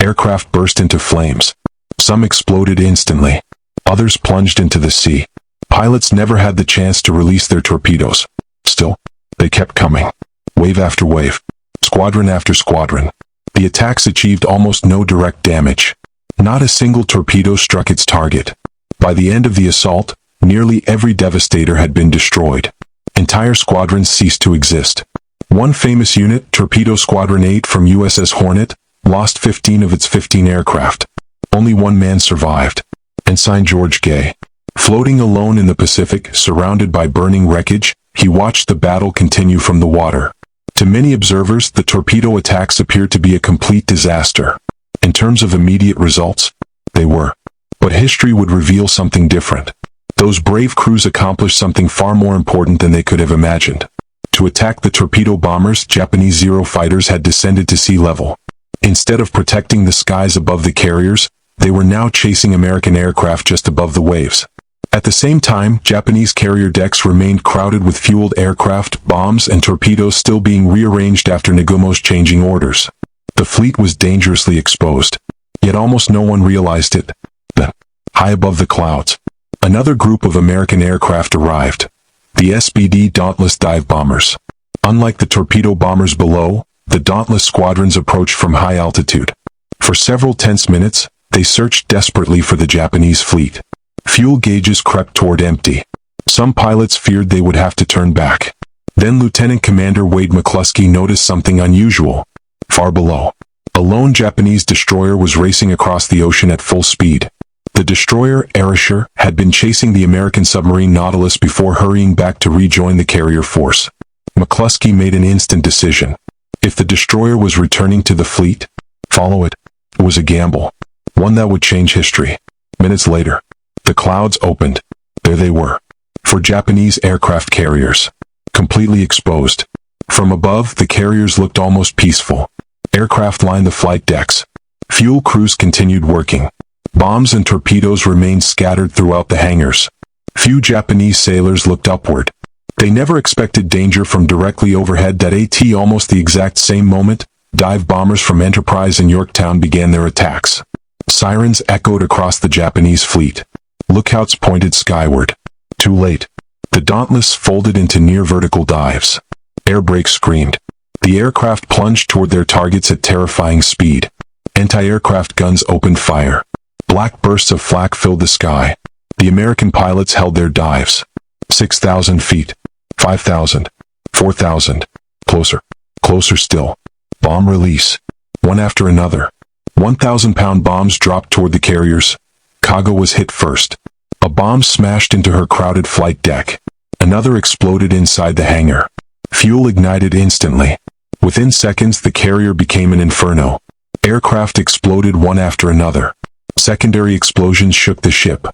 Aircraft burst into flames. Some exploded instantly. Others plunged into the sea. Pilots never had the chance to release their torpedoes. Still, they kept coming. Wave after wave. Squadron after squadron. The attacks achieved almost no direct damage. Not a single torpedo struck its target. By the end of the assault, nearly every Devastator had been destroyed. Entire squadrons ceased to exist. One famous unit, Torpedo Squadron 8 from USS Hornet, lost 15 of its 15 aircraft. Only one man survived. Ensign George Gay. Floating alone in the Pacific, surrounded by burning wreckage, he watched the battle continue from the water. To many observers, the torpedo attacks appeared to be a complete disaster. In terms of immediate results, they were. But history would reveal something different. Those brave crews accomplished something far more important than they could have imagined. To attack the torpedo bombers, Japanese Zero fighters had descended to sea level. Instead of protecting the skies above the carriers, they were now chasing American aircraft just above the waves. At the same time, Japanese carrier decks remained crowded with fueled aircraft, bombs, and torpedoes still being rearranged after Nagumo's changing orders. The fleet was dangerously exposed. Yet almost no one realized it. Then, high above the clouds, another group of American aircraft arrived. The SBD Dauntless dive bombers. Unlike the torpedo bombers below, the Dauntless squadrons approached from high altitude. For several tense minutes, they searched desperately for the Japanese fleet. Fuel gauges crept toward empty. Some pilots feared they would have to turn back. Then Lieutenant Commander Wade McCluskey noticed something unusual. Far below, a lone Japanese destroyer was racing across the ocean at full speed. The destroyer, Arisher, had been chasing the American submarine Nautilus before hurrying back to rejoin the carrier force. McCluskey made an instant decision. If the destroyer was returning to the fleet, follow it. It was a gamble. One that would change history. Minutes later, the clouds opened. There they were. 4 Japanese aircraft carriers. Completely exposed. From above, the carriers looked almost peaceful. Aircraft lined the flight decks. Fuel crews continued working. Bombs and torpedoes remained scattered throughout the hangars. Few Japanese sailors looked upward. They never expected danger from directly overhead. At almost the exact same moment, dive bombers from Enterprise and Yorktown began their attacks. Sirens echoed across the Japanese fleet. Lookouts pointed skyward. Too late. The Dauntless folded into near-vertical dives. Air brakes screamed. The aircraft plunged toward their targets at terrifying speed. Anti-aircraft guns opened fire. Black bursts of flak filled the sky. The American pilots held their dives. 6,000 feet. 5,000. 4,000. Closer. Closer still. Bomb release. One after another. 1,000-pound bombs dropped toward the carriers. Kago was hit first. A bomb smashed into her crowded flight deck. Another exploded inside the hangar. Fuel ignited instantly. Within seconds, the carrier became an inferno. Aircraft exploded one after another. Secondary explosions shook the ship.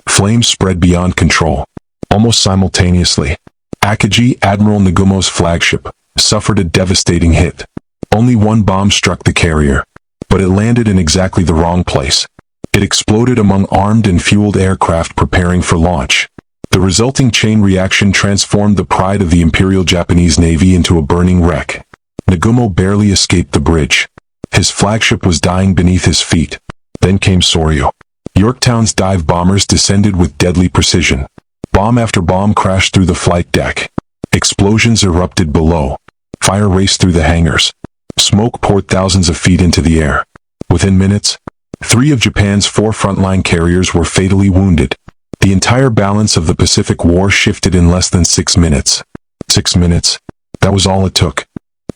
Flames spread beyond control. Almost simultaneously, Akagi, Admiral Nagumo's flagship, suffered a devastating hit. Only one bomb struck the carrier, but it landed in exactly the wrong place. It exploded among armed and fueled aircraft preparing for launch. The resulting chain reaction transformed the pride of the Imperial Japanese Navy into a burning wreck. Nagumo barely escaped the bridge. His flagship was dying beneath his feet. Then came Soryu. Yorktown's dive bombers descended with deadly precision. Bomb after bomb crashed through the flight deck. Explosions erupted below. Fire raced through the hangars. Smoke poured thousands of feet into the air. Within minutes, 3 of Japan's 4 frontline carriers were fatally wounded. The entire balance of the Pacific War shifted in less than 6 minutes. 6 minutes. That was all it took.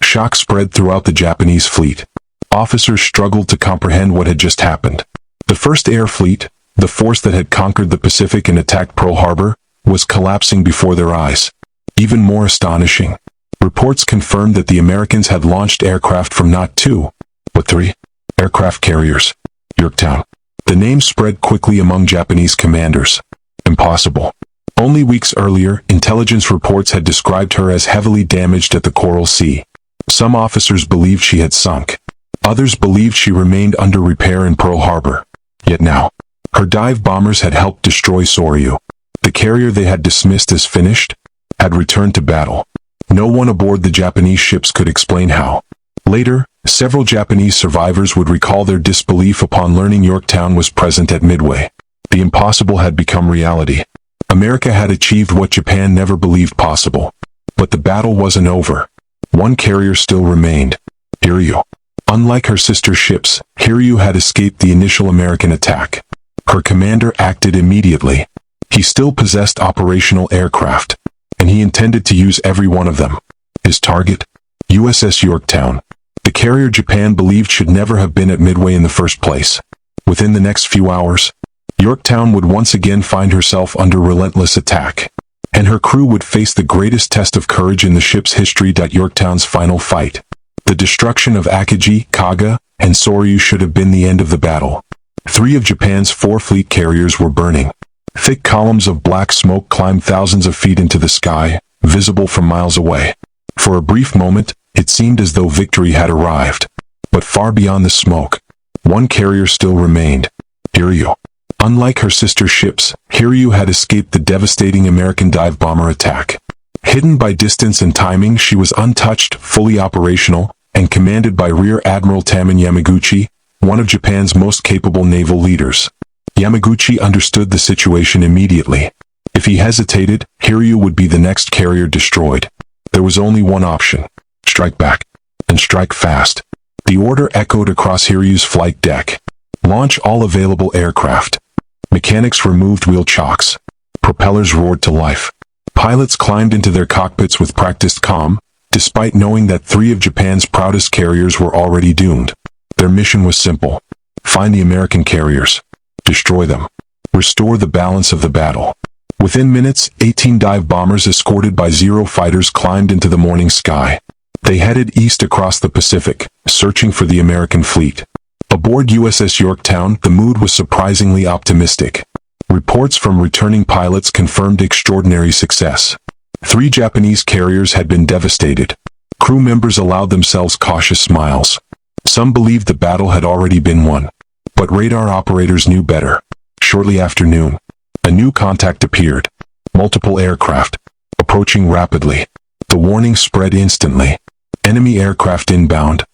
Shock spread throughout the Japanese fleet. Officers struggled to comprehend what had just happened. The First Air Fleet, the force that had conquered the Pacific and attacked Pearl Harbor, was collapsing before their eyes. Even more astonishing, reports confirmed that the Americans had launched aircraft from not 2, but 3 aircraft carriers. Yorktown. The name spread quickly among Japanese commanders. Impossible. Only weeks earlier, intelligence reports had described her as heavily damaged at the Coral Sea. Some officers believed she had sunk. Others believed she remained under repair in Pearl Harbor. Yet now, her dive bombers had helped destroy Soryu. The carrier they had dismissed as finished had returned to battle. No one aboard the Japanese ships could explain how. Later, several Japanese survivors would recall their disbelief upon learning Yorktown was present at Midway. The impossible had become reality. America had achieved what Japan never believed possible. But the battle wasn't over. One carrier still remained. Hiryu. Unlike her sister ships, Hiryu had escaped the initial American attack. Her commander acted immediately. He still possessed operational aircraft, and he intended to use every one of them. His target? USS Yorktown. The carrier Japan believed should never have been at Midway in the first place. Within the next few hours, Yorktown would once again find herself under relentless attack, and her crew would face the greatest test of courage in the ship's history. Yorktown's final fight. The destruction of Akagi, Kaga, and Soryu should have been the end of the battle. 3 of Japan's 4 fleet carriers were burning. Thick columns of black smoke climbed thousands of feet into the sky, visible from miles away. For a brief moment, it seemed as though victory had arrived. But far beyond the smoke, one carrier still remained. Hiryu. Unlike her sister ships, Hiryu had escaped the devastating American dive bomber attack. Hidden by distance and timing, she was untouched, fully operational, and commanded by Rear Admiral Taman Yamaguchi, one of Japan's most capable naval leaders. Yamaguchi understood the situation immediately. If he hesitated, Hiryu would be the next carrier destroyed. There was only one option. Strike back. And strike fast. The order echoed across Hiryu's flight deck. Launch all available aircraft. Mechanics removed wheel chocks. Propellers roared to life. Pilots climbed into their cockpits with practiced calm, despite knowing that 3 of Japan's proudest carriers were already doomed. Their mission was simple. Find the American carriers. Destroy them. Restore the balance of the battle. Within minutes, 18 dive bombers escorted by 0 fighters climbed into the morning sky. They headed east across the Pacific, searching for the American fleet. Aboard USS Yorktown, the mood was surprisingly optimistic. Reports from returning pilots confirmed extraordinary success. 3 Japanese carriers had been devastated. Crew members allowed themselves cautious smiles. Some believed the battle had already been won. But radar operators knew better. Shortly after noon, a new contact appeared. Multiple aircraft, approaching rapidly. The warning spread instantly. Enemy aircraft inbound.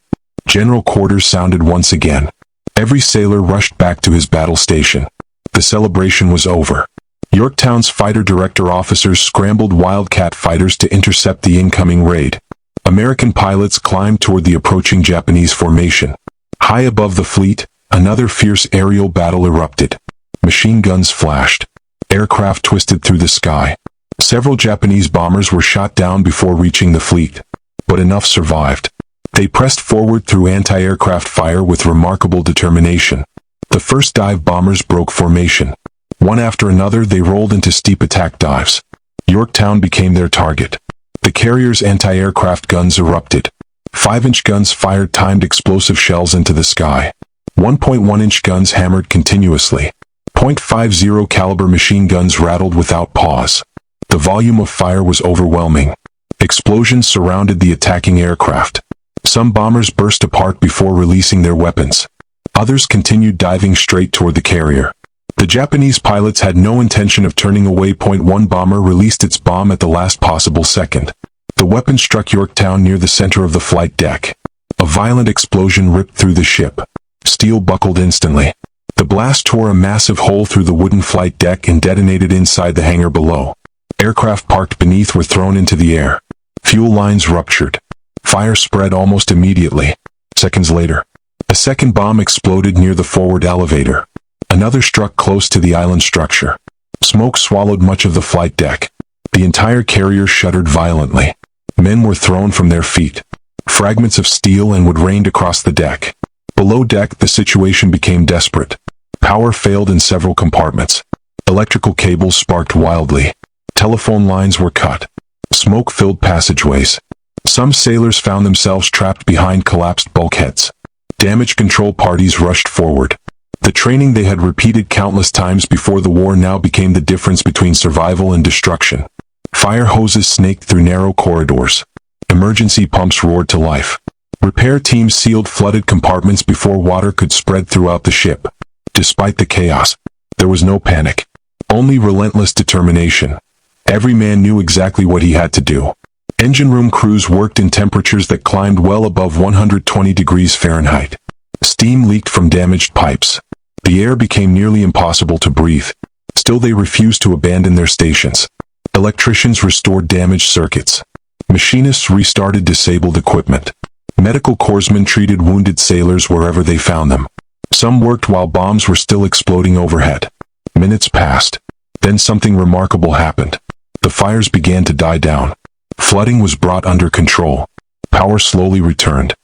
General quarters sounded once again. Every sailor rushed back to his battle station. The celebration was over. Yorktown's fighter director officers scrambled Wildcat fighters to intercept the incoming raid. American pilots climbed toward the approaching Japanese formation. High above the fleet, another fierce aerial battle erupted. Machine guns flashed. Aircraft twisted through the sky. Several Japanese bombers were shot down before reaching the fleet. But enough survived. They pressed forward through anti-aircraft fire with remarkable determination. The first dive bombers broke formation. One after another, they rolled into steep attack dives. Yorktown became their target. The carrier's anti-aircraft guns erupted. 5-inch guns fired timed explosive shells into the sky. 1.1-inch guns hammered continuously. .50 caliber machine guns rattled without pause. The volume of fire was overwhelming. Explosions surrounded the attacking aircraft. Some bombers burst apart before releasing their weapons. Others continued diving straight toward the carrier. The Japanese pilots had no intention of turning away. One bomber released its bomb at the last possible second. The weapon struck Yorktown near the center of the flight deck. A violent explosion ripped through the ship. Steel buckled instantly. The blast tore a massive hole through the wooden flight deck and detonated inside the hangar below. Aircraft parked beneath were thrown into the air. Fuel lines ruptured. Fire spread almost immediately. Seconds later, a second bomb exploded near the forward elevator. Another struck close to the island structure. Smoke swallowed much of the flight deck. The entire carrier shuddered violently. Men were thrown from their feet. Fragments of steel and wood rained across the deck. Below deck, the situation became desperate. Power failed in several compartments. Electrical cables sparked wildly. Telephone lines were cut. Smoke filled passageways. Some sailors found themselves trapped behind collapsed bulkheads. Damage control parties rushed forward. The training they had repeated countless times before the war now became the difference between survival and destruction. Fire hoses snaked through narrow corridors. Emergency pumps roared to life. Repair teams sealed flooded compartments before water could spread throughout the ship. Despite the chaos, there was no panic. Only relentless determination. Every man knew exactly what he had to do. Engine room crews worked in temperatures that climbed well above 120 degrees Fahrenheit. Steam leaked from damaged pipes. The air became nearly impossible to breathe. Still they refused to abandon their stations. Electricians restored damaged circuits. Machinists restarted disabled equipment. Medical corpsmen treated wounded sailors wherever they found them. Some worked while bombs were still exploding overhead. Minutes passed. Then something remarkable happened. The fires began to die down. Flooding was brought under control. Power slowly returned.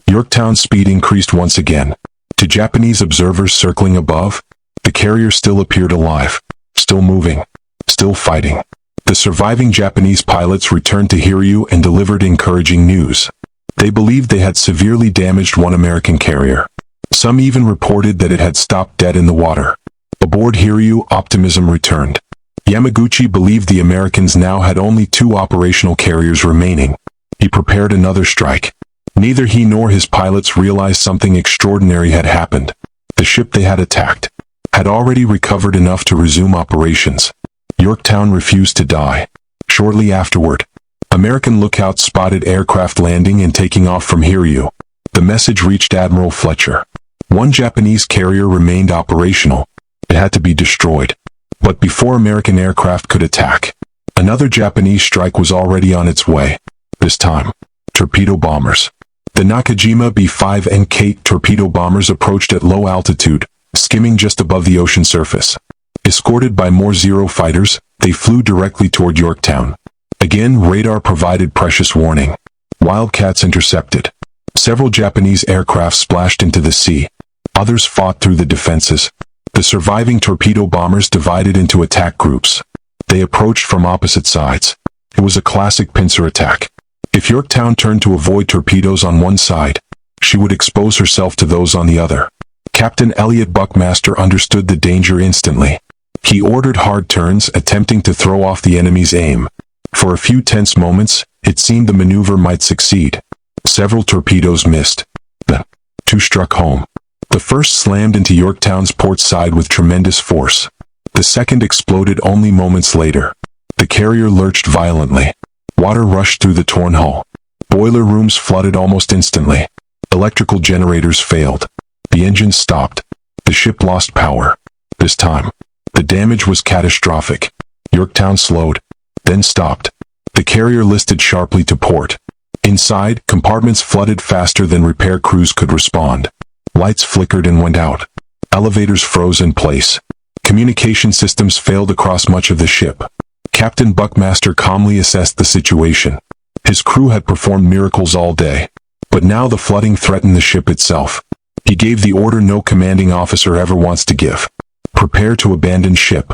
Yorktown's speed increased once again. To Japanese observers circling above, the carrier still appeared alive, still moving, still fighting. The surviving Japanese pilots returned to Hiryu and delivered encouraging news. They believed they had severely damaged one American carrier. Some even reported that it had stopped dead in the water. Aboard Hiryu, optimism returned. Yamaguchi believed the Americans now had only 2 operational carriers remaining. He prepared another strike. Neither he nor his pilots realized something extraordinary had happened. The ship they had attacked had already recovered enough to resume operations. Yorktown refused to die. Shortly afterward, American lookouts spotted aircraft landing and taking off from Hiryu. The message reached Admiral Fletcher. One Japanese carrier remained operational. It had to be destroyed. But before American aircraft could attack, another Japanese strike was already on its way. This time, torpedo bombers. The Nakajima B-5 and Kate torpedo bombers approached at low altitude, skimming just above the ocean surface. Escorted by more Zero fighters, they flew directly toward Yorktown. Again, radar provided precious warning. Wildcats intercepted. Several Japanese aircraft splashed into the sea. Others fought through the defenses. The surviving torpedo bombers divided into attack groups. They approached from opposite sides. It was a classic pincer attack. If Yorktown turned to avoid torpedoes on one side, she would expose herself to those on the other. Captain Elliot Buckmaster understood the danger instantly. He ordered hard turns, attempting to throw off the enemy's aim. For a few tense moments, it seemed the maneuver might succeed. Several torpedoes missed. The 2 struck home. The first slammed into Yorktown's port side with tremendous force. The second exploded only moments later. The carrier lurched violently. Water rushed through the torn hull. Boiler rooms flooded almost instantly. Electrical generators failed. The engines stopped. The ship lost power. This time, the damage was catastrophic. Yorktown slowed, then stopped. The carrier listed sharply to port. Inside, compartments flooded faster than repair crews could respond. Lights flickered and went out. Elevators froze in place. Communication systems failed across much of the ship. Captain Buckmaster calmly assessed the situation. His crew had performed miracles all day, but now the flooding threatened the ship itself. He gave the order no commanding officer ever wants to give. Prepare to abandon ship.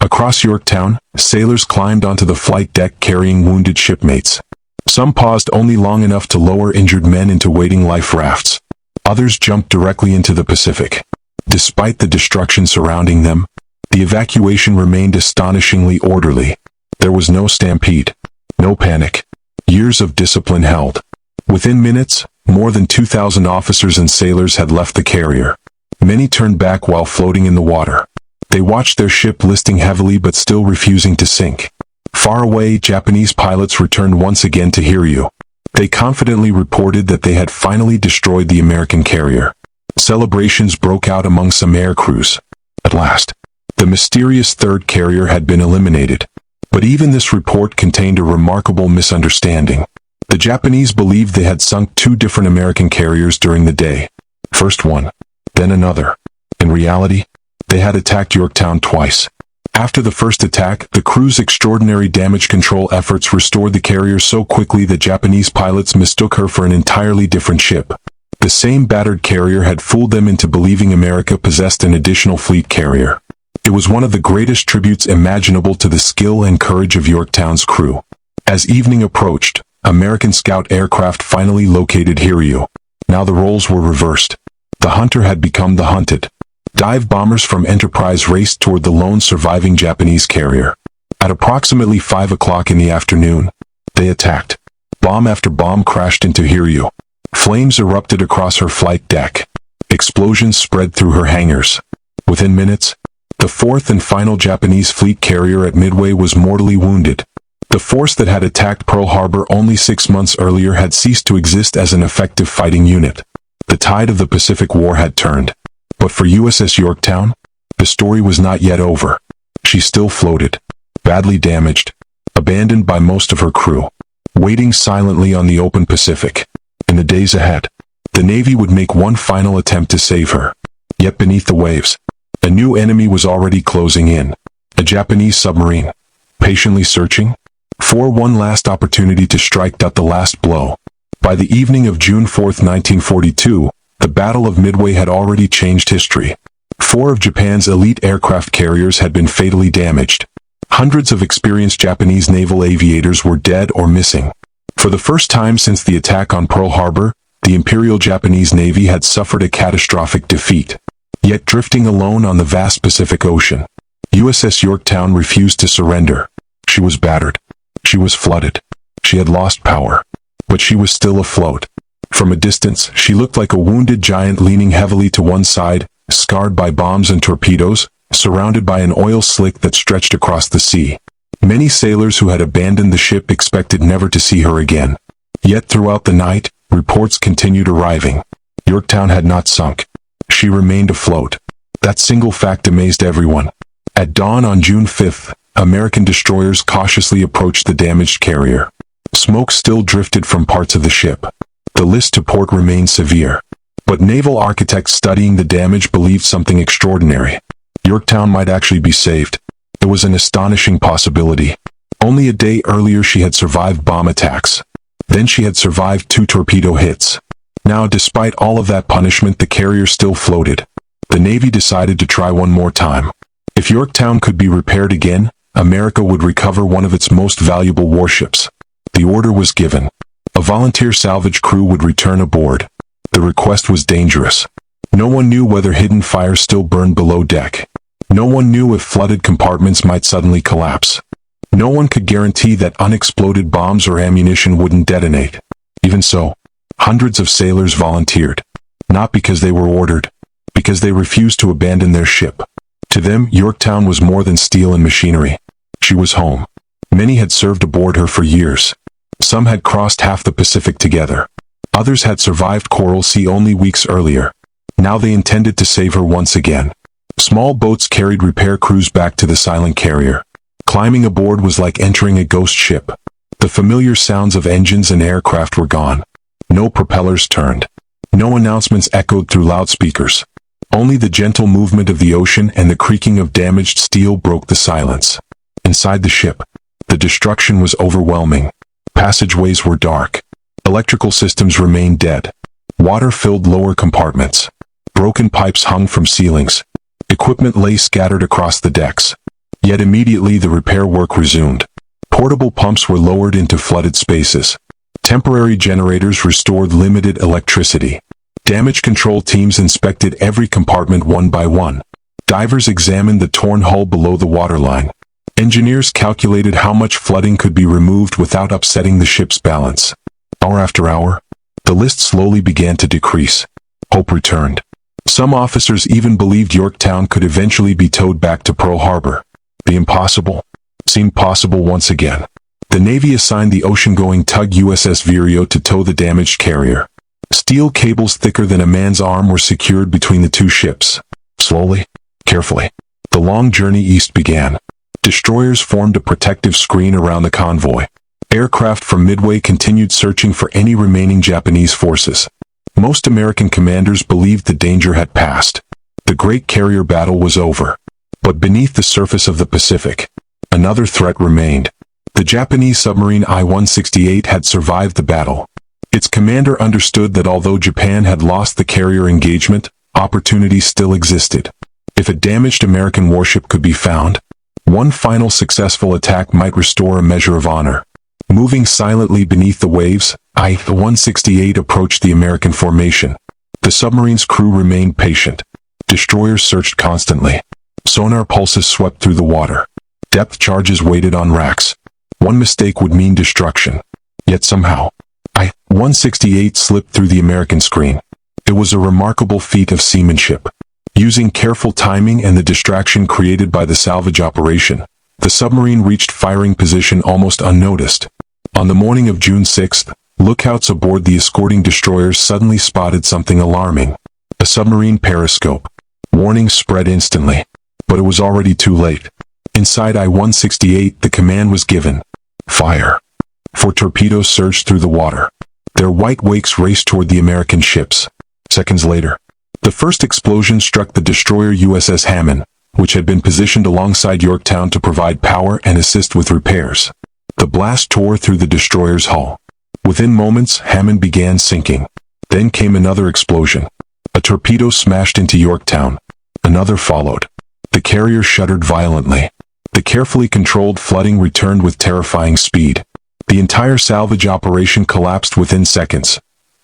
Across Yorktown, sailors climbed onto the flight deck carrying wounded shipmates. Some paused only long enough to lower injured men into waiting life rafts. Others jumped directly into the Pacific. Despite the destruction surrounding them, The evacuation remained astonishingly orderly. There was no stampede, no panic. Years of discipline held. Within minutes, more than 2,000 officers and sailors had left the carrier. Many turned back while floating in the water. They watched their ship listing heavily but still refusing to sink. Far away, Japanese pilots returned once again to Hiryu. They confidently reported that they had finally destroyed the American carrier. Celebrations broke out among some air crews. At last, the mysterious third carrier had been eliminated. But even this report contained a remarkable misunderstanding. The Japanese believed they had sunk 2 different American carriers during the day. First one, then another. In reality, they had attacked Yorktown twice. After the first attack, the crew's extraordinary damage control efforts restored the carrier so quickly that Japanese pilots mistook her for an entirely different ship. The same battered carrier had fooled them into believing America possessed an additional fleet carrier. It was one of the greatest tributes imaginable to the skill and courage of Yorktown's crew. As evening approached, American scout aircraft finally located Hiryu. Now the roles were reversed. The hunter had become the hunted. Dive bombers from Enterprise raced toward the lone surviving Japanese carrier. At approximately 5 o'clock in the afternoon, they attacked. Bomb after bomb crashed into Hiryu. Flames erupted across her flight deck. Explosions spread through her hangars. Within minutes, the 4th and final Japanese fleet carrier at Midway was mortally wounded. The force that had attacked Pearl Harbor only 6 months earlier had ceased to exist as an effective fighting unit. The tide of the Pacific War had turned. But for USS Yorktown, the story was not yet over. She still floated, badly damaged, abandoned by most of her crew, waiting silently on the open Pacific. In the days ahead, the Navy would make one final attempt to save her. Yet beneath the waves, a new enemy was already closing in. A Japanese submarine, patiently searching for one last opportunity to strike the last blow. By the evening of June 4, 1942, the Battle of Midway had already changed history. 4 of Japan's elite aircraft carriers had been fatally damaged. Hundreds of experienced Japanese naval aviators were dead or missing. For the first time since the attack on Pearl Harbor, the Imperial Japanese Navy had suffered a catastrophic defeat. Yet drifting alone on the vast Pacific Ocean, USS Yorktown refused to surrender. She was battered. She was flooded. She had lost power. But she was still afloat. From a distance, she looked like a wounded giant leaning heavily to one side, scarred by bombs and torpedoes, surrounded by an oil slick that stretched across the sea. Many sailors who had abandoned the ship expected never to see her again. Yet throughout the night, reports continued arriving. Yorktown had not sunk. She remained afloat. That single fact amazed everyone. At dawn on June 5th, American destroyers cautiously approached the damaged carrier. Smoke still drifted from parts of the ship. The list to port remained severe. But naval architects studying the damage believed something extraordinary. Yorktown might actually be saved. It was an astonishing possibility. Only a day earlier she had survived bomb attacks. Then she had survived 2 torpedo hits. Now, despite all of that punishment, the carrier still floated. The Navy decided to try one more time. If Yorktown could be repaired again, America would recover one of its most valuable warships. The order was given. A volunteer salvage crew would return aboard. The request was dangerous. No one knew whether hidden fires still burned below deck. No one knew if flooded compartments might suddenly collapse. No one could guarantee that unexploded bombs or ammunition wouldn't detonate. Even so, hundreds of sailors volunteered. Not because they were ordered, because they refused to abandon their ship. To them, Yorktown was more than steel and machinery. She was home. Many had served aboard her for years. Some had crossed half the Pacific together. Others had survived Coral Sea only weeks earlier. Now they intended to save her once again. Small boats carried repair crews back to the silent carrier. Climbing aboard was like entering a ghost ship. The familiar sounds of engines and aircraft were gone. No propellers turned. No announcements echoed through loudspeakers. Only the gentle movement of the ocean and the creaking of damaged steel broke the silence. Inside the ship, the destruction was overwhelming. Passageways were dark. Electrical systems remained dead. Water filled lower compartments. Broken pipes hung from ceilings. Equipment lay scattered across the decks. Yet immediately the repair work resumed. Portable pumps were lowered into flooded spaces. Temporary generators restored limited electricity. Damage control teams inspected every compartment one by one. Divers examined the torn hull below the waterline. Engineers calculated how much flooding could be removed without upsetting the ship's balance. Hour after hour, the list slowly began to decrease. Hope returned. Some officers even believed Yorktown could eventually be towed back to Pearl Harbor. The impossible seemed possible once again. The Navy assigned the ocean-going tug USS Vireo to tow the damaged carrier. Steel cables thicker than a man's arm were secured between the two ships. Slowly, carefully, the long journey east began. Destroyers formed a protective screen around the convoy. Aircraft from Midway continued searching for any remaining Japanese forces. Most American commanders believed the danger had passed. The great carrier battle was over. But beneath the surface of the Pacific, another threat remained. The Japanese submarine I-168 had survived the battle. Its commander understood that although Japan had lost the carrier engagement, opportunity still existed. If a damaged American warship could be found, one final successful attack might restore a measure of honor. Moving silently beneath the waves, I-168 approached the American formation. The submarine's crew remained patient. Destroyers searched constantly. Sonar pulses swept through the water. Depth charges waited on racks. One mistake would mean destruction. Yet somehow, I-168 slipped through the American screen. It was a remarkable feat of seamanship. Using careful timing and the distraction created by the salvage operation, the submarine reached firing position almost unnoticed. On the morning of June 6th, lookouts aboard the escorting destroyers suddenly spotted something alarming. A submarine periscope. Warnings spread instantly. But it was already too late. Inside I-168, the command was given. Fire. Four torpedoes surged through the water. Their white wakes raced toward the American ships. Seconds later, the first explosion struck the destroyer USS Hammond, which had been positioned alongside Yorktown to provide power and assist with repairs. The blast tore through the destroyer's hull. Within moments, Hammond began sinking. Then came another explosion. A torpedo smashed into Yorktown. Another followed. The carrier shuddered violently. The carefully controlled flooding returned with terrifying speed. The entire salvage operation collapsed within seconds.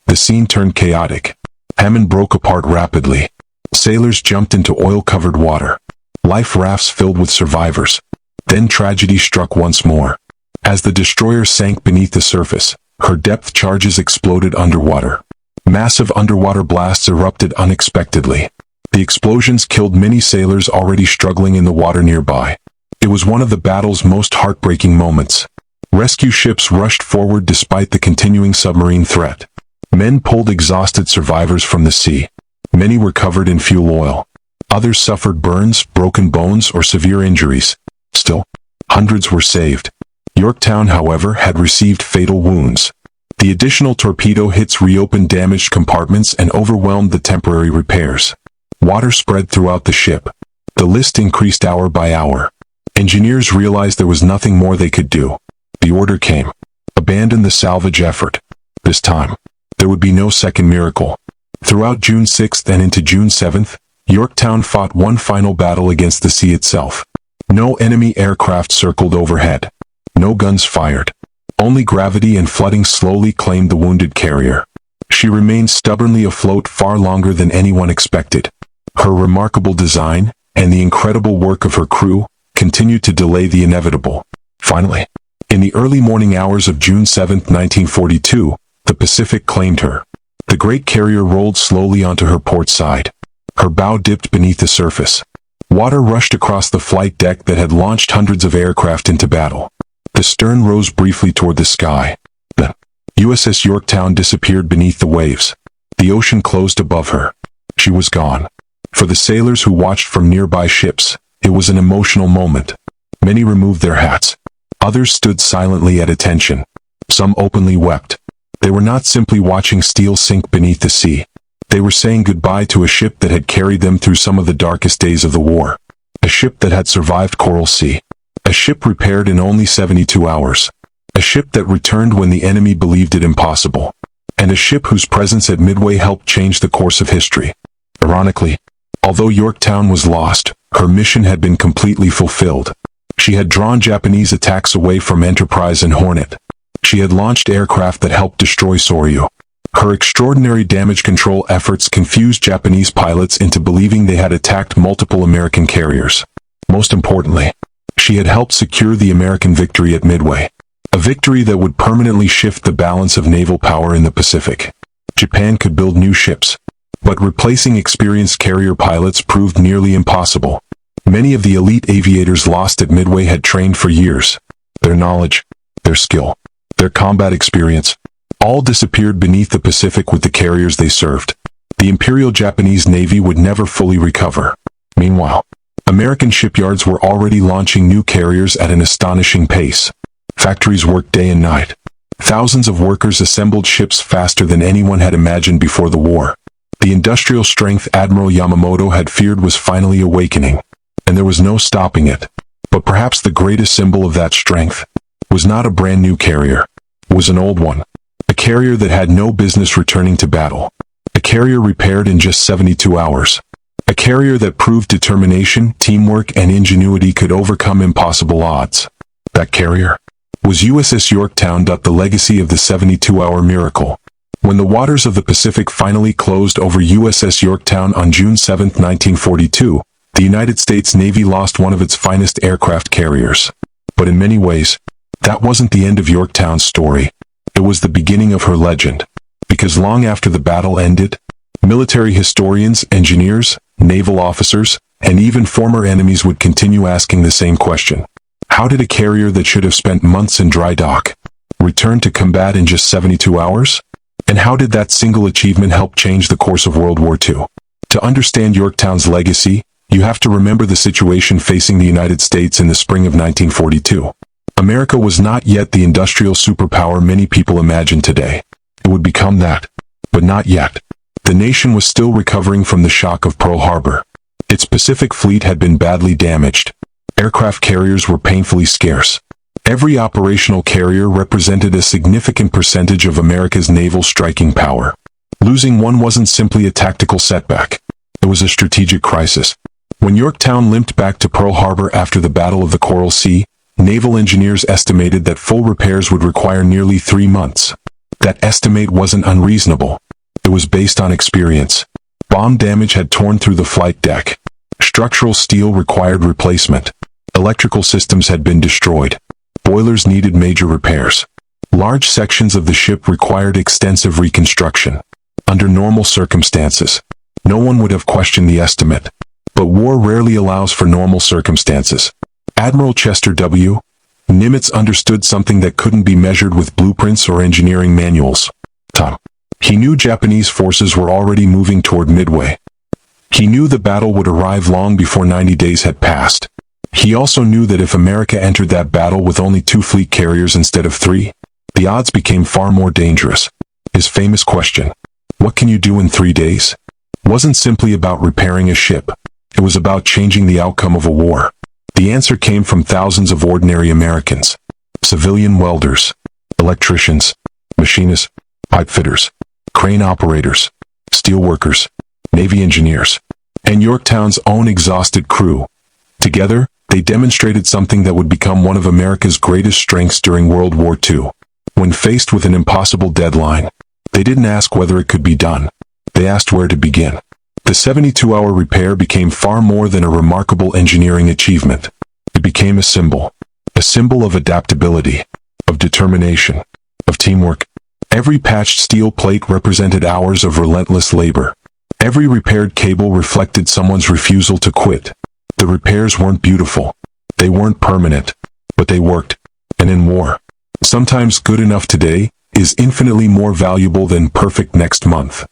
The scene turned chaotic. Hammond broke apart rapidly. Sailors jumped into oil-covered water. Life rafts filled with survivors. Then tragedy struck once more. As the destroyer sank beneath the surface, her depth charges exploded underwater. Massive underwater blasts erupted unexpectedly. The explosions killed many sailors already struggling in the water nearby. It was one of the battle's most heartbreaking moments. Rescue ships rushed forward despite the continuing submarine threat. Men pulled exhausted survivors from the sea. Many were covered in fuel oil. Others suffered burns, broken bones, or severe injuries. Still, hundreds were saved. Yorktown, however, had received fatal wounds. The additional torpedo hits reopened damaged compartments and overwhelmed the temporary repairs. Water spread throughout the ship. The list increased hour by hour. Engineers realized there was nothing more they could do. The order came. Abandon the salvage effort. This time, there would be no second miracle. Throughout June 6th and into June 7th, Yorktown fought one final battle against the sea itself. No enemy aircraft circled overhead. No guns fired. Only gravity and flooding slowly claimed the wounded carrier. She remained stubbornly afloat far longer than anyone expected. Her remarkable design, and the incredible work of her crew, continued to delay the inevitable. Finally, in the early morning hours of June 7, 1942, the Pacific claimed her. The great carrier rolled slowly onto her port side. Her bow dipped beneath the surface. Water rushed across the flight deck that had launched hundreds of aircraft into battle. The stern rose briefly toward the sky. The USS Yorktown disappeared beneath the waves. The ocean closed above her. She was gone. For the sailors who watched from nearby ships, it was an emotional moment. Many removed their hats. Others stood silently at attention. Some openly wept. They were not simply watching steel sink beneath the sea. They were saying goodbye to a ship that had carried them through some of the darkest days of the war. A ship that had survived Coral Sea. A ship repaired in only 72 hours. A ship that returned when the enemy believed it impossible. And a ship whose presence at Midway helped change the course of history. Ironically, although Yorktown was lost, her mission had been completely fulfilled. She had drawn Japanese attacks away from Enterprise and Hornet. She had launched aircraft that helped destroy Soryu. Her extraordinary damage control efforts confused Japanese pilots into believing they had attacked multiple American carriers. Most importantly, she had helped secure the American victory at Midway, a victory that would permanently shift the balance of naval power in the Pacific. Japan could build new ships, but replacing experienced carrier pilots proved nearly impossible. Many of the elite aviators lost at Midway had trained for years. Their knowledge, their skill, their combat experience, all disappeared beneath the Pacific with the carriers they served. The Imperial Japanese Navy would never fully recover. Meanwhile, American shipyards were already launching new carriers at an astonishing pace. Factories worked day and night. Thousands of workers assembled ships faster than anyone had imagined before the war. The industrial strength Admiral Yamamoto had feared was finally awakening, and there was no stopping it. But perhaps the greatest symbol of that strength was not a brand new carrier. It was an old one. A carrier that had no business returning to battle. A carrier repaired in just 72 hours. A carrier that proved determination, teamwork, and ingenuity could overcome impossible odds. That carrier was USS Yorktown. The legacy of the 72-hour miracle. When the waters of the Pacific finally closed over USS Yorktown on June 7, 1942, the United States Navy lost one of its finest aircraft carriers. But in many ways, that wasn't the end of Yorktown's story. It was the beginning of her legend. Because long after the battle ended, military historians, engineers, naval officers, and even former enemies would continue asking the same question. How did a carrier that should have spent months in dry dock return to combat in just 72 hours? And how did that single achievement help change the course of World War II? To understand Yorktown's legacy, you have to remember the situation facing the United States in the spring of 1942. America was not yet the industrial superpower many people imagine today. It would become that, but not yet. The nation was still recovering from the shock of Pearl Harbor. Its Pacific fleet had been badly damaged. Aircraft carriers were painfully scarce. Every operational carrier represented a significant percentage of America's naval striking power. Losing one wasn't simply a tactical setback. It was a strategic crisis. When Yorktown limped back to Pearl Harbor after the Battle of the Coral Sea, naval engineers estimated that full repairs would require nearly 3 months. That estimate wasn't unreasonable. It was based on experience. Bomb damage had torn through the flight deck. Structural steel required replacement. Electrical systems had been destroyed. Boilers needed major repairs. Large sections of the ship required extensive reconstruction. Under normal circumstances, no one would have questioned the estimate. But war rarely allows for normal circumstances. Admiral Chester W. Nimitz understood something that couldn't be measured with blueprints or engineering manuals. Time. He knew Japanese forces were already moving toward Midway. He knew the battle would arrive long before 90 days had passed. He also knew that if America entered that battle with only 2 fleet carriers instead of 3, the odds became far more dangerous. His famous question, "What can you do in 3 days?" wasn't simply about repairing a ship. It was about changing the outcome of a war. The answer came from thousands of ordinary Americans. Civilian welders, electricians, machinists, pipe fitters, crane operators, steel workers, Navy engineers, and Yorktown's own exhausted crew. Together, they demonstrated something that would become one of America's greatest strengths during World War II. When faced with an impossible deadline, they didn't ask whether it could be done. They asked where to begin. The 72-hour repair became far more than a remarkable engineering achievement. It became a symbol of adaptability, of determination, of teamwork. Every patched steel plate represented hours of relentless labor. Every repaired cable reflected someone's refusal to quit. The repairs weren't beautiful. They weren't permanent, but they worked. And in war, sometimes good enough today is infinitely more valuable than perfect next month.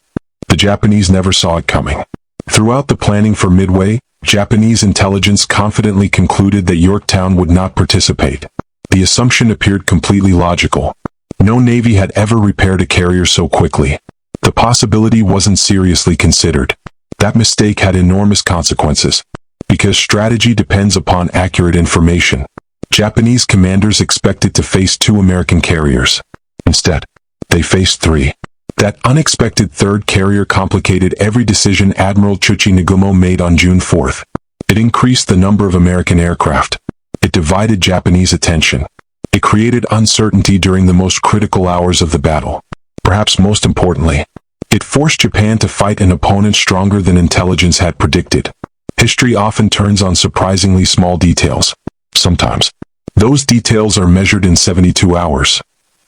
The Japanese never saw it coming. Throughout the planning for Midway, Japanese intelligence confidently concluded that Yorktown would not participate. The assumption appeared completely logical. No navy had ever repaired a carrier so quickly. The possibility wasn't seriously considered. That mistake had enormous consequences. Because strategy depends upon accurate information, Japanese commanders expected to face 2 American carriers. Instead, they faced 3. That unexpected third carrier complicated every decision Admiral Chuchi Nagumo made on June 4th. It increased the number of American aircraft. It divided Japanese attention. It created uncertainty during the most critical hours of the battle. Perhaps most importantly, it forced Japan to fight an opponent stronger than intelligence had predicted. History often turns on surprisingly small details. Sometimes, those details are measured in 72 hours.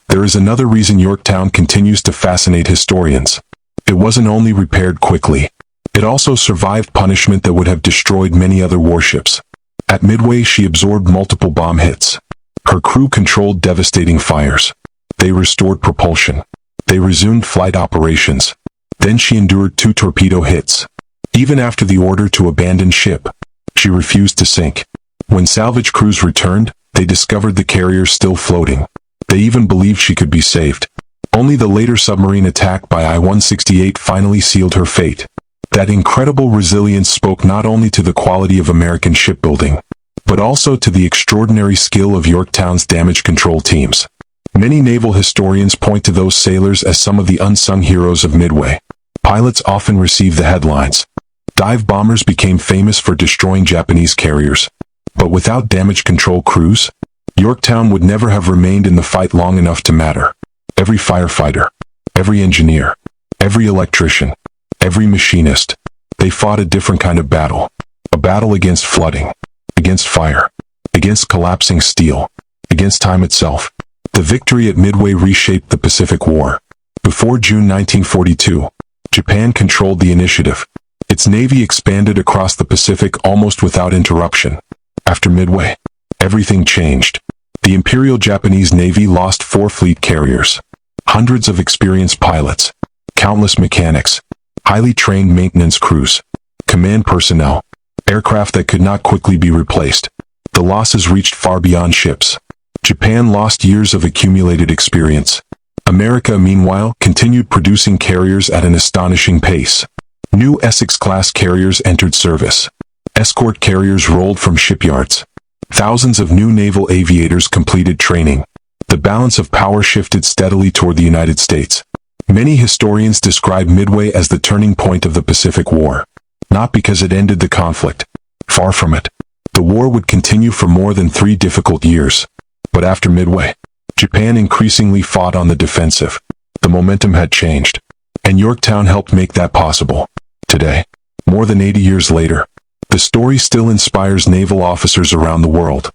There is another reason Yorktown continues to fascinate historians. It wasn't only repaired quickly. It also survived punishment that would have destroyed many other warships. At Midway, she absorbed multiple bomb hits. Her crew controlled devastating fires. They restored propulsion. They resumed flight operations. Then she endured 2 torpedo hits. Even after the order to abandon ship, she refused to sink. When salvage crews returned, they discovered the carrier still floating. They even believed she could be saved. Only the later submarine attack by I-168 finally sealed her fate. That incredible resilience spoke not only to the quality of American shipbuilding, but also to the extraordinary skill of Yorktown's damage control teams. Many naval historians point to those sailors as some of the unsung heroes of Midway. Pilots often receive the headlines. Dive bombers became famous for destroying Japanese carriers. But without damage control crews, Yorktown would never have remained in the fight long enough to matter. Every firefighter, every engineer, every electrician, every machinist, they fought a different kind of battle. A battle against flooding, against fire, against collapsing steel, against time itself. The victory at Midway reshaped the Pacific War. Before June 1942, Japan controlled the initiative. Its navy expanded across the Pacific almost without interruption. After Midway, everything changed. The Imperial Japanese Navy lost 4 fleet carriers, hundreds of experienced pilots, countless mechanics, highly trained maintenance crews, command personnel, aircraft that could not quickly be replaced. The losses reached far beyond ships. Japan lost years of accumulated experience. America, meanwhile, continued producing carriers at an astonishing pace. New Essex-class carriers entered service. Escort carriers rolled from shipyards. Thousands of new naval aviators completed training. The balance of power shifted steadily toward the United States. Many historians describe Midway as the turning point of the Pacific War. Not because it ended the conflict. Far from it. The war would continue for more than 3 difficult years. But after Midway, Japan increasingly fought on the defensive. The momentum had changed. And Yorktown helped make that possible. Today, more than 80 years later, the story still inspires naval officers around the world.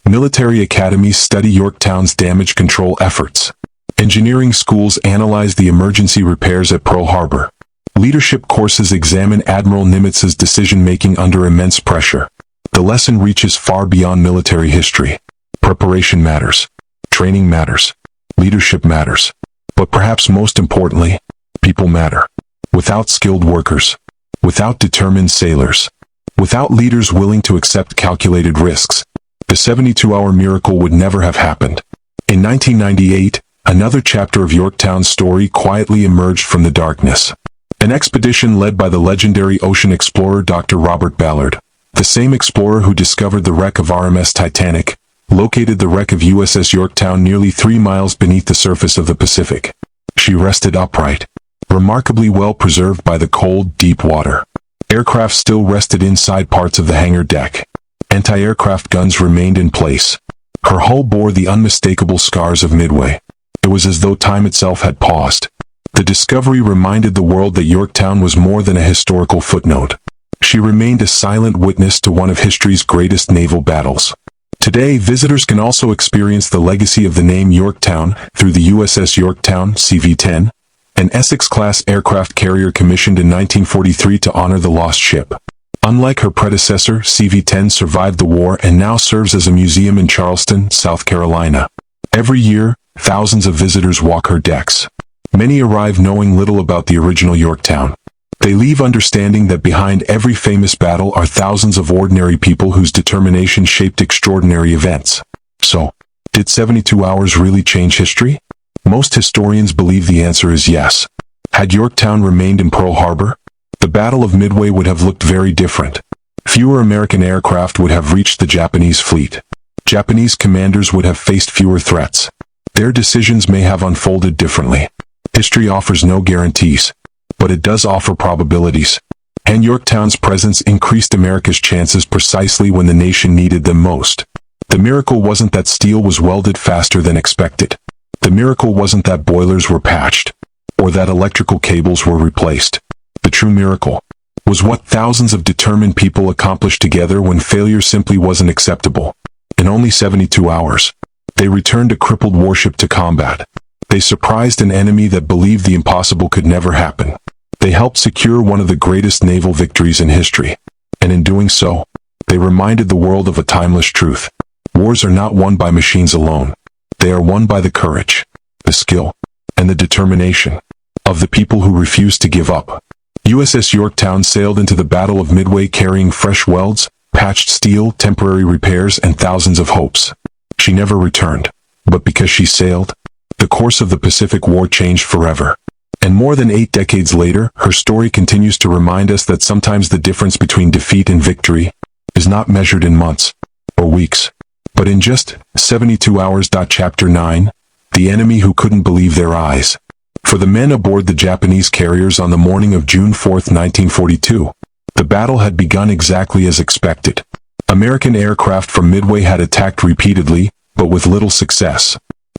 Military academies study Yorktown's damage control efforts. Engineering schools analyze the emergency repairs at Pearl Harbor. Leadership courses examine Admiral Nimitz's decision-making under immense pressure. The lesson reaches far beyond military history. Preparation matters. Training matters. Leadership matters. But perhaps most importantly, people matter. Without skilled workers, without determined sailors, without leaders willing to accept calculated risks, the 72-hour miracle would never have happened. In 1998, another chapter of Yorktown's story quietly emerged from the darkness. An expedition led by the legendary ocean explorer Dr. Robert Ballard, the same explorer who discovered the wreck of RMS Titanic, located the wreck of USS Yorktown nearly 3 miles beneath the surface of the Pacific. She rested upright, remarkably well preserved by the cold, deep water. Aircraft still rested inside parts of the hangar deck. Anti-aircraft guns remained in place. Her hull bore the unmistakable scars of Midway. It was as though time itself had paused. The discovery reminded the world that Yorktown was more than a historical footnote. She remained a silent witness to one of history's greatest naval battles. Today, visitors can also experience the legacy of the name Yorktown through the USS Yorktown, CV-10, an Essex-class aircraft carrier commissioned in 1943 to honor the lost ship. Unlike her predecessor, CV-10 survived the war and now serves as a museum in Charleston, South Carolina. Every year, thousands of visitors walk her decks. Many arrive knowing little about the original Yorktown. They leave understanding that behind every famous battle are thousands of ordinary people whose determination shaped extraordinary events. So, did 72 hours really change history? Most historians believe the answer is yes. Had Yorktown remained in Pearl Harbor, the Battle of Midway would have looked very different. Fewer American aircraft would have reached the Japanese fleet. Japanese commanders would have faced fewer threats. Their decisions may have unfolded differently. History offers no guarantees, but it does offer probabilities. And Yorktown's presence increased America's chances precisely when the nation needed them most. The miracle wasn't that steel was welded faster than expected. The miracle wasn't that boilers were patched. or that electrical cables were replaced. The true miracle was what thousands of determined people accomplished together when failure simply wasn't acceptable. In only 72 hours, they returned a crippled warship to combat. They surprised an enemy that believed the impossible could never happen. They helped secure one of the greatest naval victories in history. And in doing so, they reminded the world of a timeless truth. Wars are not won by machines alone. They are won by the courage, the skill, and the determination of the people who refuse to give up. USS Yorktown sailed into the Battle of Midway carrying fresh welds, patched steel, temporary repairs, and thousands of hopes. She never returned, but because she sailed, the course of the Pacific War changed forever. And more than 8 decades later, her story continues to remind us that sometimes the difference between defeat and victory is not measured in months or weeks, but in just 72 hours. Chapter 9, The Enemy Who Couldn't Believe Their Eyes. For the men aboard the Japanese carriers on the morning of June 4, 1942, the battle had begun exactly as expected. American aircraft from Midway had attacked repeatedly, but with little success.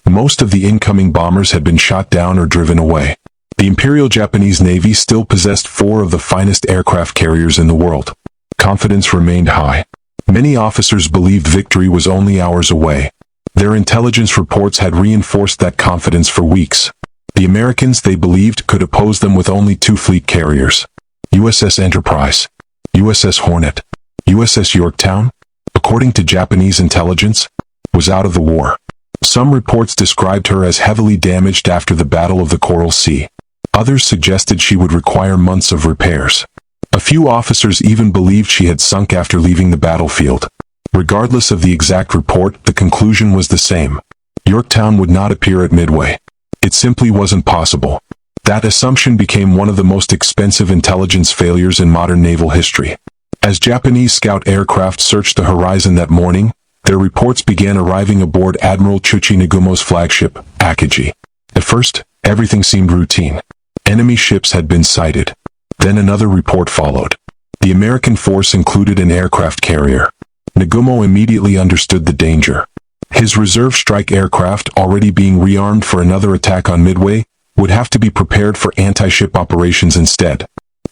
Most of the incoming bombers had been shot down or driven away. The Imperial Japanese Navy still possessed 4 of the finest aircraft carriers in the world. Confidence remained high. Many officers believed victory was only hours away. Their intelligence reports had reinforced that confidence for weeks. The Americans, they believed, could oppose them with only 2 fleet carriers. USS Enterprise, USS Hornet, USS Yorktown, according to Japanese intelligence, was out of the war. Some reports described her as heavily damaged after the Battle of the Coral Sea. Others suggested she would require months of repairs. A few officers even believed she had sunk after leaving the battlefield. Regardless of the exact report, the conclusion was the same. Yorktown would not appear at Midway. It simply wasn't possible. That assumption became one of the most expensive intelligence failures in modern naval history. As Japanese scout aircraft searched the horizon that morning, their reports began arriving aboard Admiral Chuchi Nagumo's flagship, Akagi. At first, everything seemed routine. Enemy ships had been sighted. Then another report followed. The American force included an aircraft carrier. Nagumo immediately understood the danger. His reserve strike aircraft, already being rearmed for another attack on Midway, would have to be prepared for anti-ship operations instead.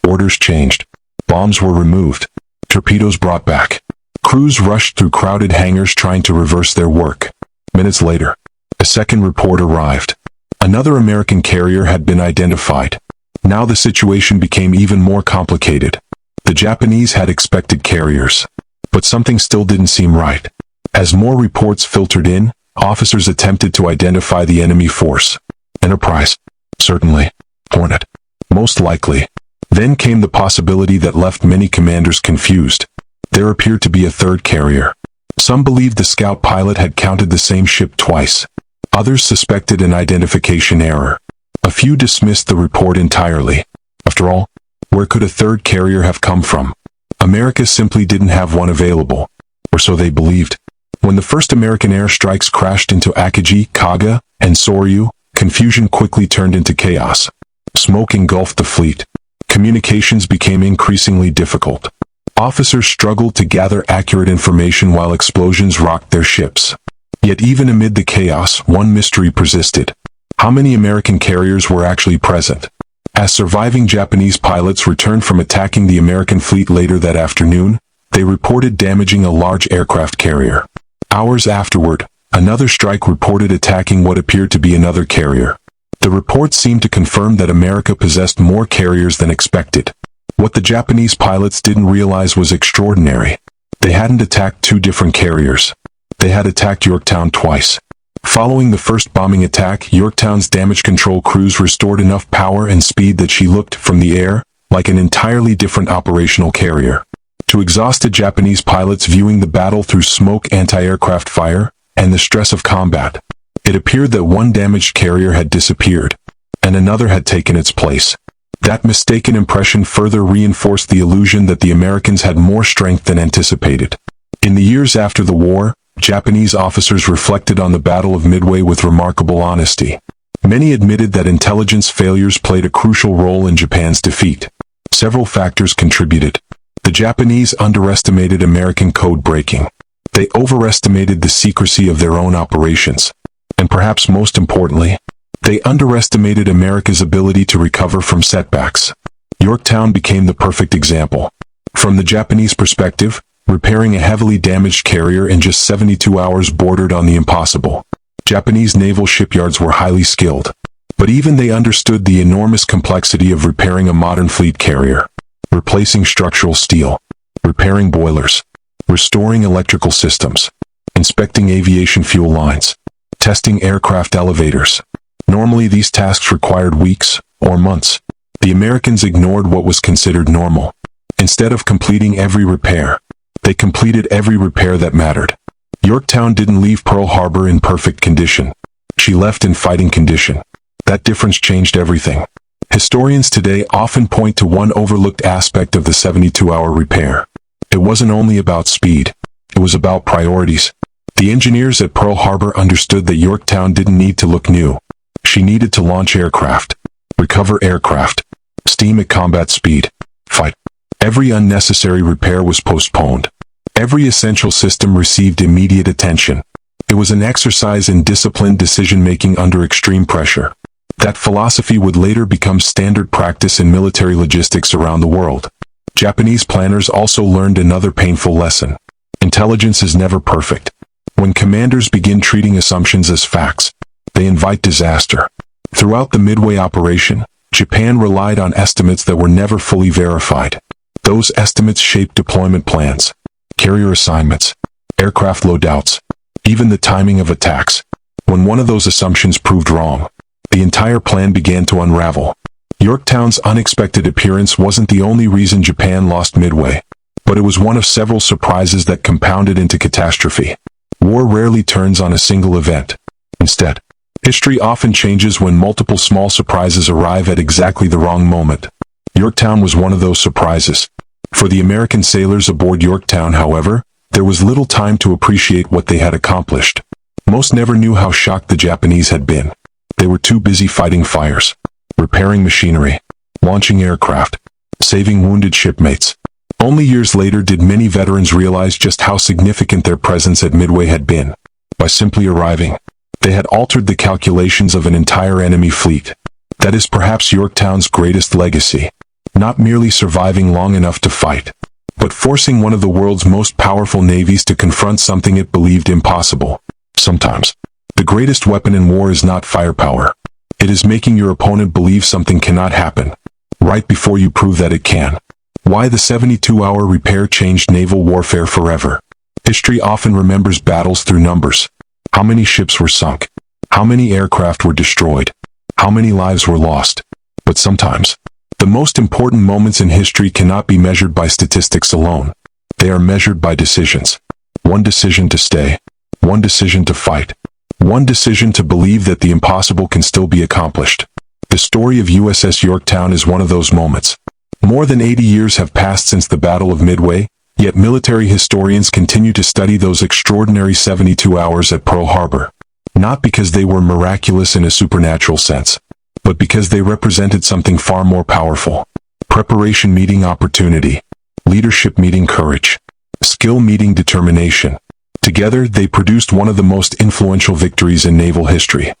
Orders changed. Bombs were removed. Torpedoes brought back. Crews rushed through crowded hangars trying to reverse their work. Minutes later, a second report arrived. Another American carrier had been identified. Now the situation became even more complicated. The Japanese had expected carriers, but something still didn't seem right. As more reports filtered in, officers attempted to identify the enemy force. Enterprise. Certainly. Hornet. Most likely. Then came the possibility that left many commanders confused. There appeared to be a third carrier. Some believed the scout pilot had counted the same ship twice. Others suspected an identification error. A few dismissed the report entirely. After all, where could a third carrier have come from? America simply didn't have one available. Or so they believed. When the first American airstrikes crashed into Akagi, Kaga, and Soryu, confusion quickly turned into chaos. Smoke engulfed the fleet. Communications became increasingly difficult. Officers struggled to gather accurate information while explosions rocked their ships. Yet even amid the chaos, one mystery persisted. How many American carriers were actually present? As surviving Japanese pilots returned from attacking the American fleet later that afternoon, they reported damaging a large aircraft carrier. Hours afterward, another strike reported attacking what appeared to be another carrier. The reports seemed to confirm that America possessed more carriers than expected. What the Japanese pilots didn't realize was extraordinary. They hadn't attacked 2 different carriers. They had attacked Yorktown twice. Following the first bombing attack, Yorktown's damage control crews restored enough power and speed that she looked, from the air, like an entirely different operational carrier. To exhausted Japanese pilots viewing the battle through smoke, anti-aircraft fire, and the stress of combat, it appeared that one damaged carrier had disappeared, and another had taken its place. That mistaken impression further reinforced the illusion that the Americans had more strength than anticipated. In the years after the war, Japanese officers reflected on the Battle of Midway with remarkable honesty. Many admitted that intelligence failures played a crucial role in Japan's defeat. Several factors contributed. The Japanese underestimated American code breaking. They overestimated the secrecy of their own operations. And perhaps most importantly, They underestimated America's ability to recover from setbacks. Yorktown became the perfect example. From the Japanese perspective, repairing a heavily damaged carrier in just 72 hours bordered on the impossible. Japanese naval shipyards were highly skilled, but even they understood the enormous complexity of repairing a modern fleet carrier. Replacing structural steel, repairing boilers, restoring electrical systems, inspecting aviation fuel lines, testing aircraft elevators. Normally these tasks required weeks or months. The Americans ignored what was considered normal. Instead of completing every repair, they completed every repair that mattered. Yorktown didn't leave Pearl Harbor in perfect condition. She left in fighting condition. That difference changed everything. Historians today often point to one overlooked aspect of the 72-hour repair. It wasn't only about speed. It was about priorities. The engineers at Pearl Harbor understood that Yorktown didn't need to look new. She needed to launch aircraft, recover aircraft, steam at combat speed, fight. Every unnecessary repair was postponed. Every essential system received immediate attention. It was an exercise in disciplined decision-making under extreme pressure. That philosophy would later become standard practice in military logistics around the world. Japanese planners also learned another painful lesson. Intelligence is never perfect. When commanders begin treating assumptions as facts, they invite disaster. Throughout the Midway operation, Japan relied on estimates that were never fully verified. Those estimates shaped deployment plans, carrier assignments, aircraft loadouts, even the timing of attacks. When one of those assumptions proved wrong, the entire plan began to unravel. Yorktown's unexpected appearance wasn't the only reason Japan lost Midway, but it was one of several surprises that compounded into catastrophe. War rarely turns on a single event. Instead, history often changes when multiple small surprises arrive at exactly the wrong moment. Yorktown was one of those surprises. For the American sailors aboard Yorktown, however, there was little time to appreciate what they had accomplished. Most never knew how shocked the Japanese had been. They were too busy fighting fires, repairing machinery, launching aircraft, saving wounded shipmates. Only years later did many veterans realize just how significant their presence at Midway had been. By simply arriving, they had altered the calculations of an entire enemy fleet. That is perhaps Yorktown's greatest legacy. Not merely surviving long enough to fight, but forcing one of the world's most powerful navies to confront something it believed impossible. Sometimes, the greatest weapon in war is not firepower. It is making your opponent believe something cannot happen, right before you prove that it can. Why the 72-hour repair changed naval warfare forever. History often remembers battles through numbers. How many ships were sunk? How many aircraft were destroyed? How many lives were lost? But sometimes, the most important moments in history cannot be measured by statistics alone. They are measured by decisions. One decision to stay. One decision to fight. One decision to believe that the impossible can still be accomplished. The story of USS Yorktown is one of those moments. More than 80 years have passed since the Battle of Midway, yet military historians continue to study those extraordinary 72 hours at Pearl Harbor. Not because they were miraculous in a supernatural sense, but because they represented something far more powerful. Preparation meeting opportunity. Leadership meeting courage. Skill meeting determination. Together, they produced one of the most influential victories in naval history.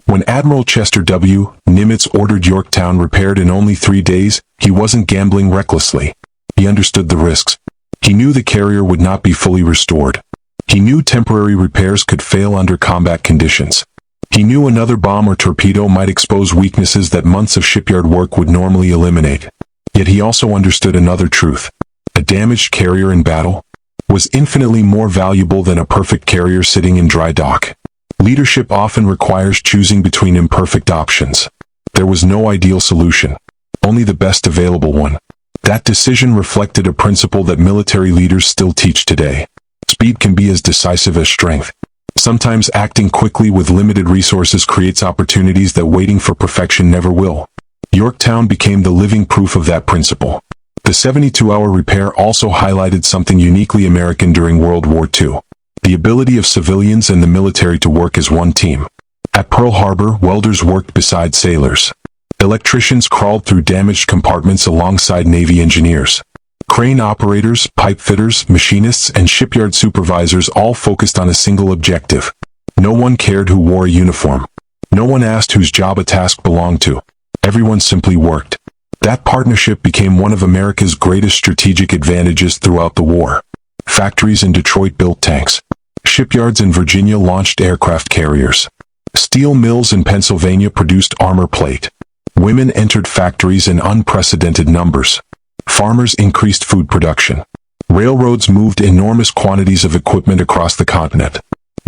When Admiral Chester W. Nimitz ordered Yorktown repaired in only 3 days, he wasn't gambling recklessly. He understood the risks. He knew the carrier would not be fully restored. He knew temporary repairs could fail under combat conditions. He knew another bomb or torpedo might expose weaknesses that months of shipyard work would normally eliminate. Yet he also understood another truth. A damaged carrier in battle was infinitely more valuable than a perfect carrier sitting in dry dock. Leadership often requires choosing between imperfect options. There was no ideal solution, only the best available one. That decision reflected a principle that military leaders still teach today. Speed can be as decisive as strength. Sometimes acting quickly with limited resources creates opportunities that waiting for perfection never will. Yorktown became the living proof of that principle. The 72-hour repair also highlighted something uniquely American during World War II. The ability of civilians and the military to work as one team. At Pearl Harbor, welders worked beside sailors. Electricians crawled through damaged compartments alongside Navy engineers. Crane operators, pipe fitters, machinists, and shipyard supervisors all focused on a single objective. No one cared who wore a uniform. No one asked whose job a task belonged to. Everyone simply worked. That partnership became one of America's greatest strategic advantages throughout the war. Factories in Detroit built tanks. Shipyards in Virginia launched aircraft carriers. Steel mills in Pennsylvania produced armor plate. Women entered factories in unprecedented numbers. Farmers increased food production. Railroads moved enormous quantities of equipment across the continent.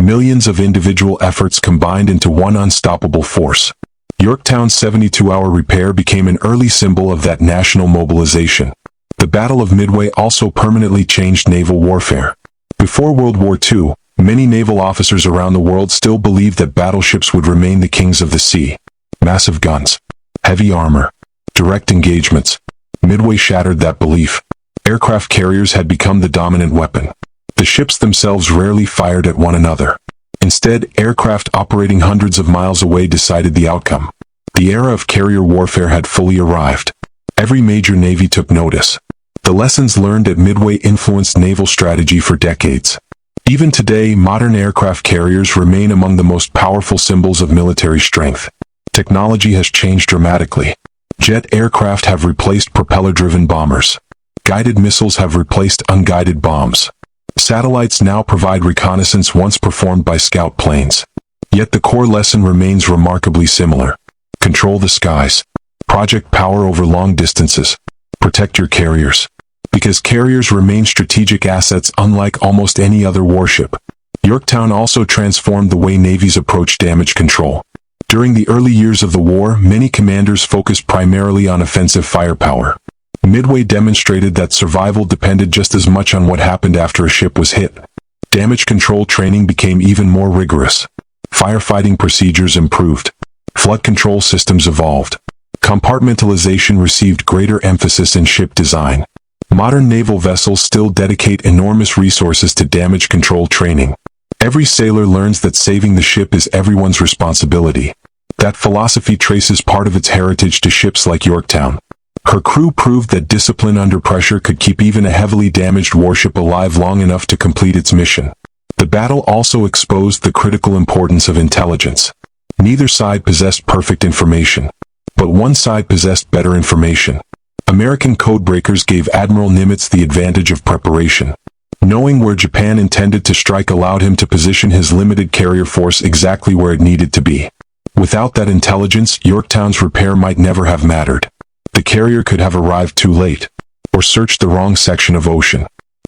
Millions of individual efforts combined into one unstoppable force. Yorktown's 72-hour repair became an early symbol of that national mobilization. The Battle of Midway also permanently changed naval warfare. Before World War II, many naval officers around the world still believed that battleships would remain the kings of the sea. Massive guns, heavy armor, direct engagements. Midway shattered that belief. Aircraft carriers had become the dominant weapon. The ships themselves rarely fired at one another. Instead, aircraft operating hundreds of miles away decided the outcome. The era of carrier warfare had fully arrived. Every major navy took notice. The lessons learned at Midway influenced naval strategy for decades. Even today, modern aircraft carriers remain among the most powerful symbols of military strength. Technology has changed dramatically. Jet aircraft have replaced propeller-driven bombers. Guided missiles have replaced unguided bombs. Satellites now provide reconnaissance once performed by scout planes. Yet the core lesson remains remarkably similar. Control the skies. Project power over long distances. Protect your carriers. Because carriers remain strategic assets unlike almost any other warship. Yorktown also transformed the way navies approach damage control. During the early years of the war, many commanders focused primarily on offensive firepower. Midway demonstrated that survival depended just as much on what happened after a ship was hit. Damage control training became even more rigorous. Firefighting procedures improved. Flood control systems evolved. Compartmentalization received greater emphasis in ship design. Modern naval vessels still dedicate enormous resources to damage control training. Every sailor learns that saving the ship is everyone's responsibility. That philosophy traces part of its heritage to ships like Yorktown. Her crew proved that discipline under pressure could keep even a heavily damaged warship alive long enough to complete its mission. The battle also exposed the critical importance of intelligence. Neither side possessed perfect information, but one side possessed better information. American codebreakers gave Admiral Nimitz the advantage of preparation. Knowing where Japan intended to strike allowed him to position his limited carrier force exactly where it needed to be. Without that intelligence, Yorktown's repair might never have mattered. The carrier could have arrived too late, or searched the wrong section of ocean.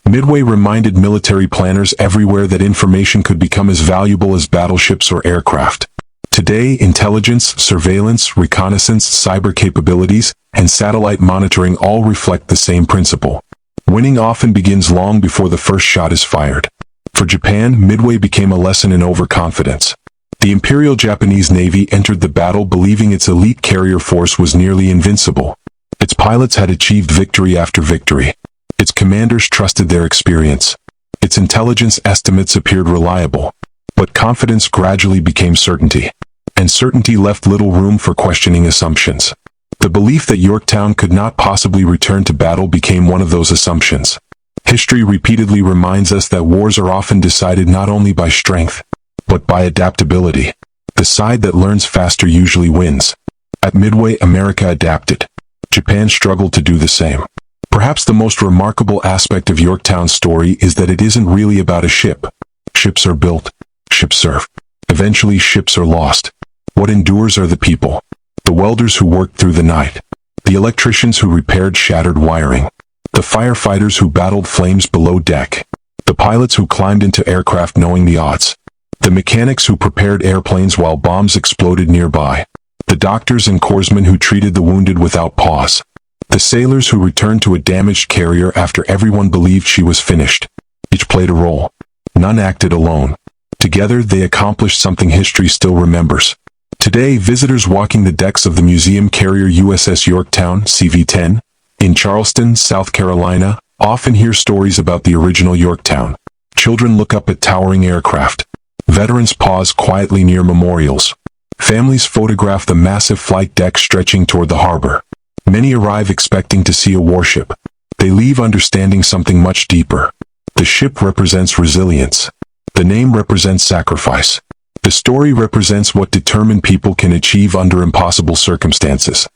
Midway reminded military planners everywhere that information could become as valuable as battleships or aircraft. Today, intelligence, surveillance, reconnaissance, cyber capabilities, and satellite monitoring all reflect the same principle. Winning often begins long before the first shot is fired. For Japan, Midway became a lesson in overconfidence. The Imperial Japanese Navy entered the battle believing its elite carrier force was nearly invincible. Its pilots had achieved victory after victory. Its commanders trusted their experience. Its intelligence estimates appeared reliable. But confidence gradually became certainty. And certainty left little room for questioning assumptions. The belief that Yorktown could not possibly return to battle became one of those assumptions. History repeatedly reminds us that wars are often decided not only by strength, but by adaptability. The side that learns faster usually wins. At Midway, America adapted. Japan struggled to do the same. Perhaps the most remarkable aspect of Yorktown's story is that it isn't really about a ship. Ships are built. Ships serve. Eventually, ships are lost. What endures are the people. The welders who worked through the night. The electricians who repaired shattered wiring. The firefighters who battled flames below deck. The pilots who climbed into aircraft knowing the odds. The mechanics who prepared airplanes while bombs exploded nearby. The doctors and corpsmen who treated the wounded without pause. The sailors who returned to a damaged carrier after everyone believed she was finished. Each played a role. None acted alone. Together they accomplished something history still remembers. Today, visitors walking the decks of the museum carrier USS Yorktown, CV-10, in Charleston, South Carolina, often hear stories about the original Yorktown. Children look up at towering aircraft. Veterans pause quietly near memorials. Families photograph the massive flight deck stretching toward the harbor. Many arrive expecting to see a warship. They leave understanding something much deeper. The ship represents resilience. The name represents sacrifice. The story represents what determined people can achieve under impossible circumstances.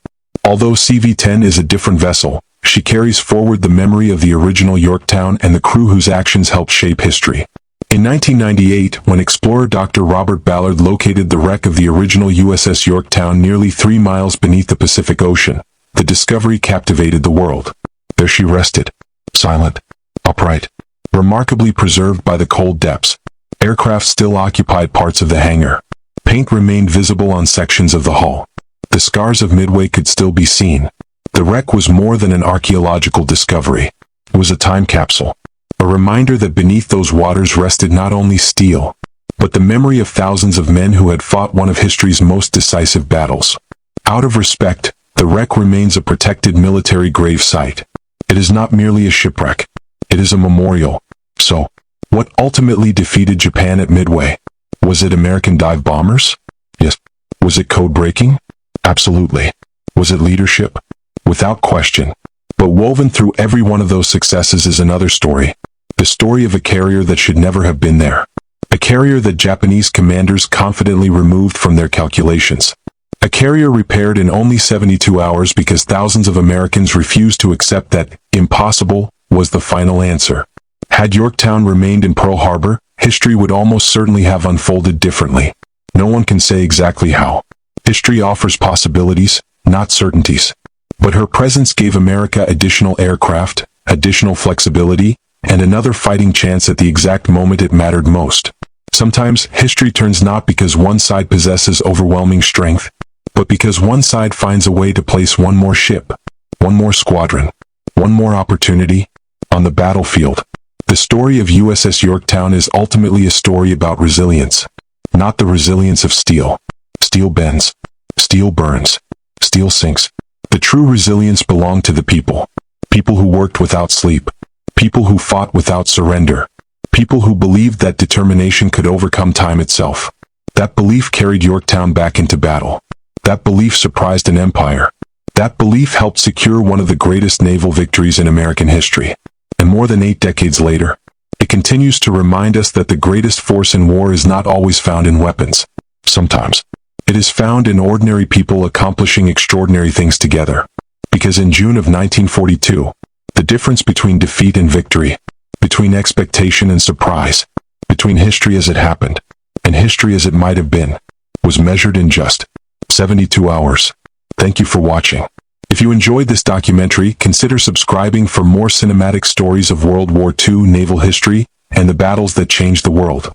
Although CV-10 is a different vessel, she carries forward the memory of the original Yorktown and the crew whose actions helped shape history. In 1998, when explorer Dr. Robert Ballard located the wreck of the original USS Yorktown nearly 3 miles beneath the Pacific Ocean, the discovery captivated the world. There she rested, silent, upright, remarkably preserved by the cold depths. Aircraft still occupied parts of the hangar. Paint remained visible on sections of the hull. The scars of Midway could still be seen. The wreck was more than an archaeological discovery. It was a time capsule. A reminder that beneath those waters rested not only steel, but the memory of thousands of men who had fought one of history's most decisive battles. Out of respect, the wreck remains a protected military grave site. It is not merely a shipwreck. It is a memorial. So, what ultimately defeated Japan at Midway? Was it American dive bombers? Yes. Was it code breaking? Absolutely. Was it leadership? Without question. But woven through every one of those successes is another story. The story of a carrier that should never have been there. A carrier that Japanese commanders confidently removed from their calculations. A carrier repaired in only 72 hours because thousands of Americans refused to accept that impossible was the final answer. Had Yorktown remained in Pearl Harbor, history would almost certainly have unfolded differently. No one can say exactly how. History offers possibilities, not certainties. But her presence gave America additional aircraft, additional flexibility, and another fighting chance at the exact moment it mattered most. Sometimes, history turns not because one side possesses overwhelming strength, but because one side finds a way to place one more ship, one more squadron, one more opportunity, on the battlefield. The story of USS Yorktown is ultimately a story about resilience. Not the resilience of steel. Steel bends. Steel burns. Steel sinks. The true resilience belonged to the people. People who worked without sleep. People who fought without surrender. People who believed that determination could overcome time itself. That belief carried Yorktown back into battle. That belief surprised an empire. That belief helped secure one of the greatest naval victories in American history. And more than 8 decades later, it continues to remind us that the greatest force in war is not always found in weapons. Sometimes, it is found in ordinary people accomplishing extraordinary things together. Because in June of 1942, the difference between defeat and victory, between expectation and surprise, between history as it happened, and history as it might have been, was measured in just 72 hours. Thank you for watching. If you enjoyed this documentary, consider subscribing for more cinematic stories of World War II naval history and the battles that changed the world.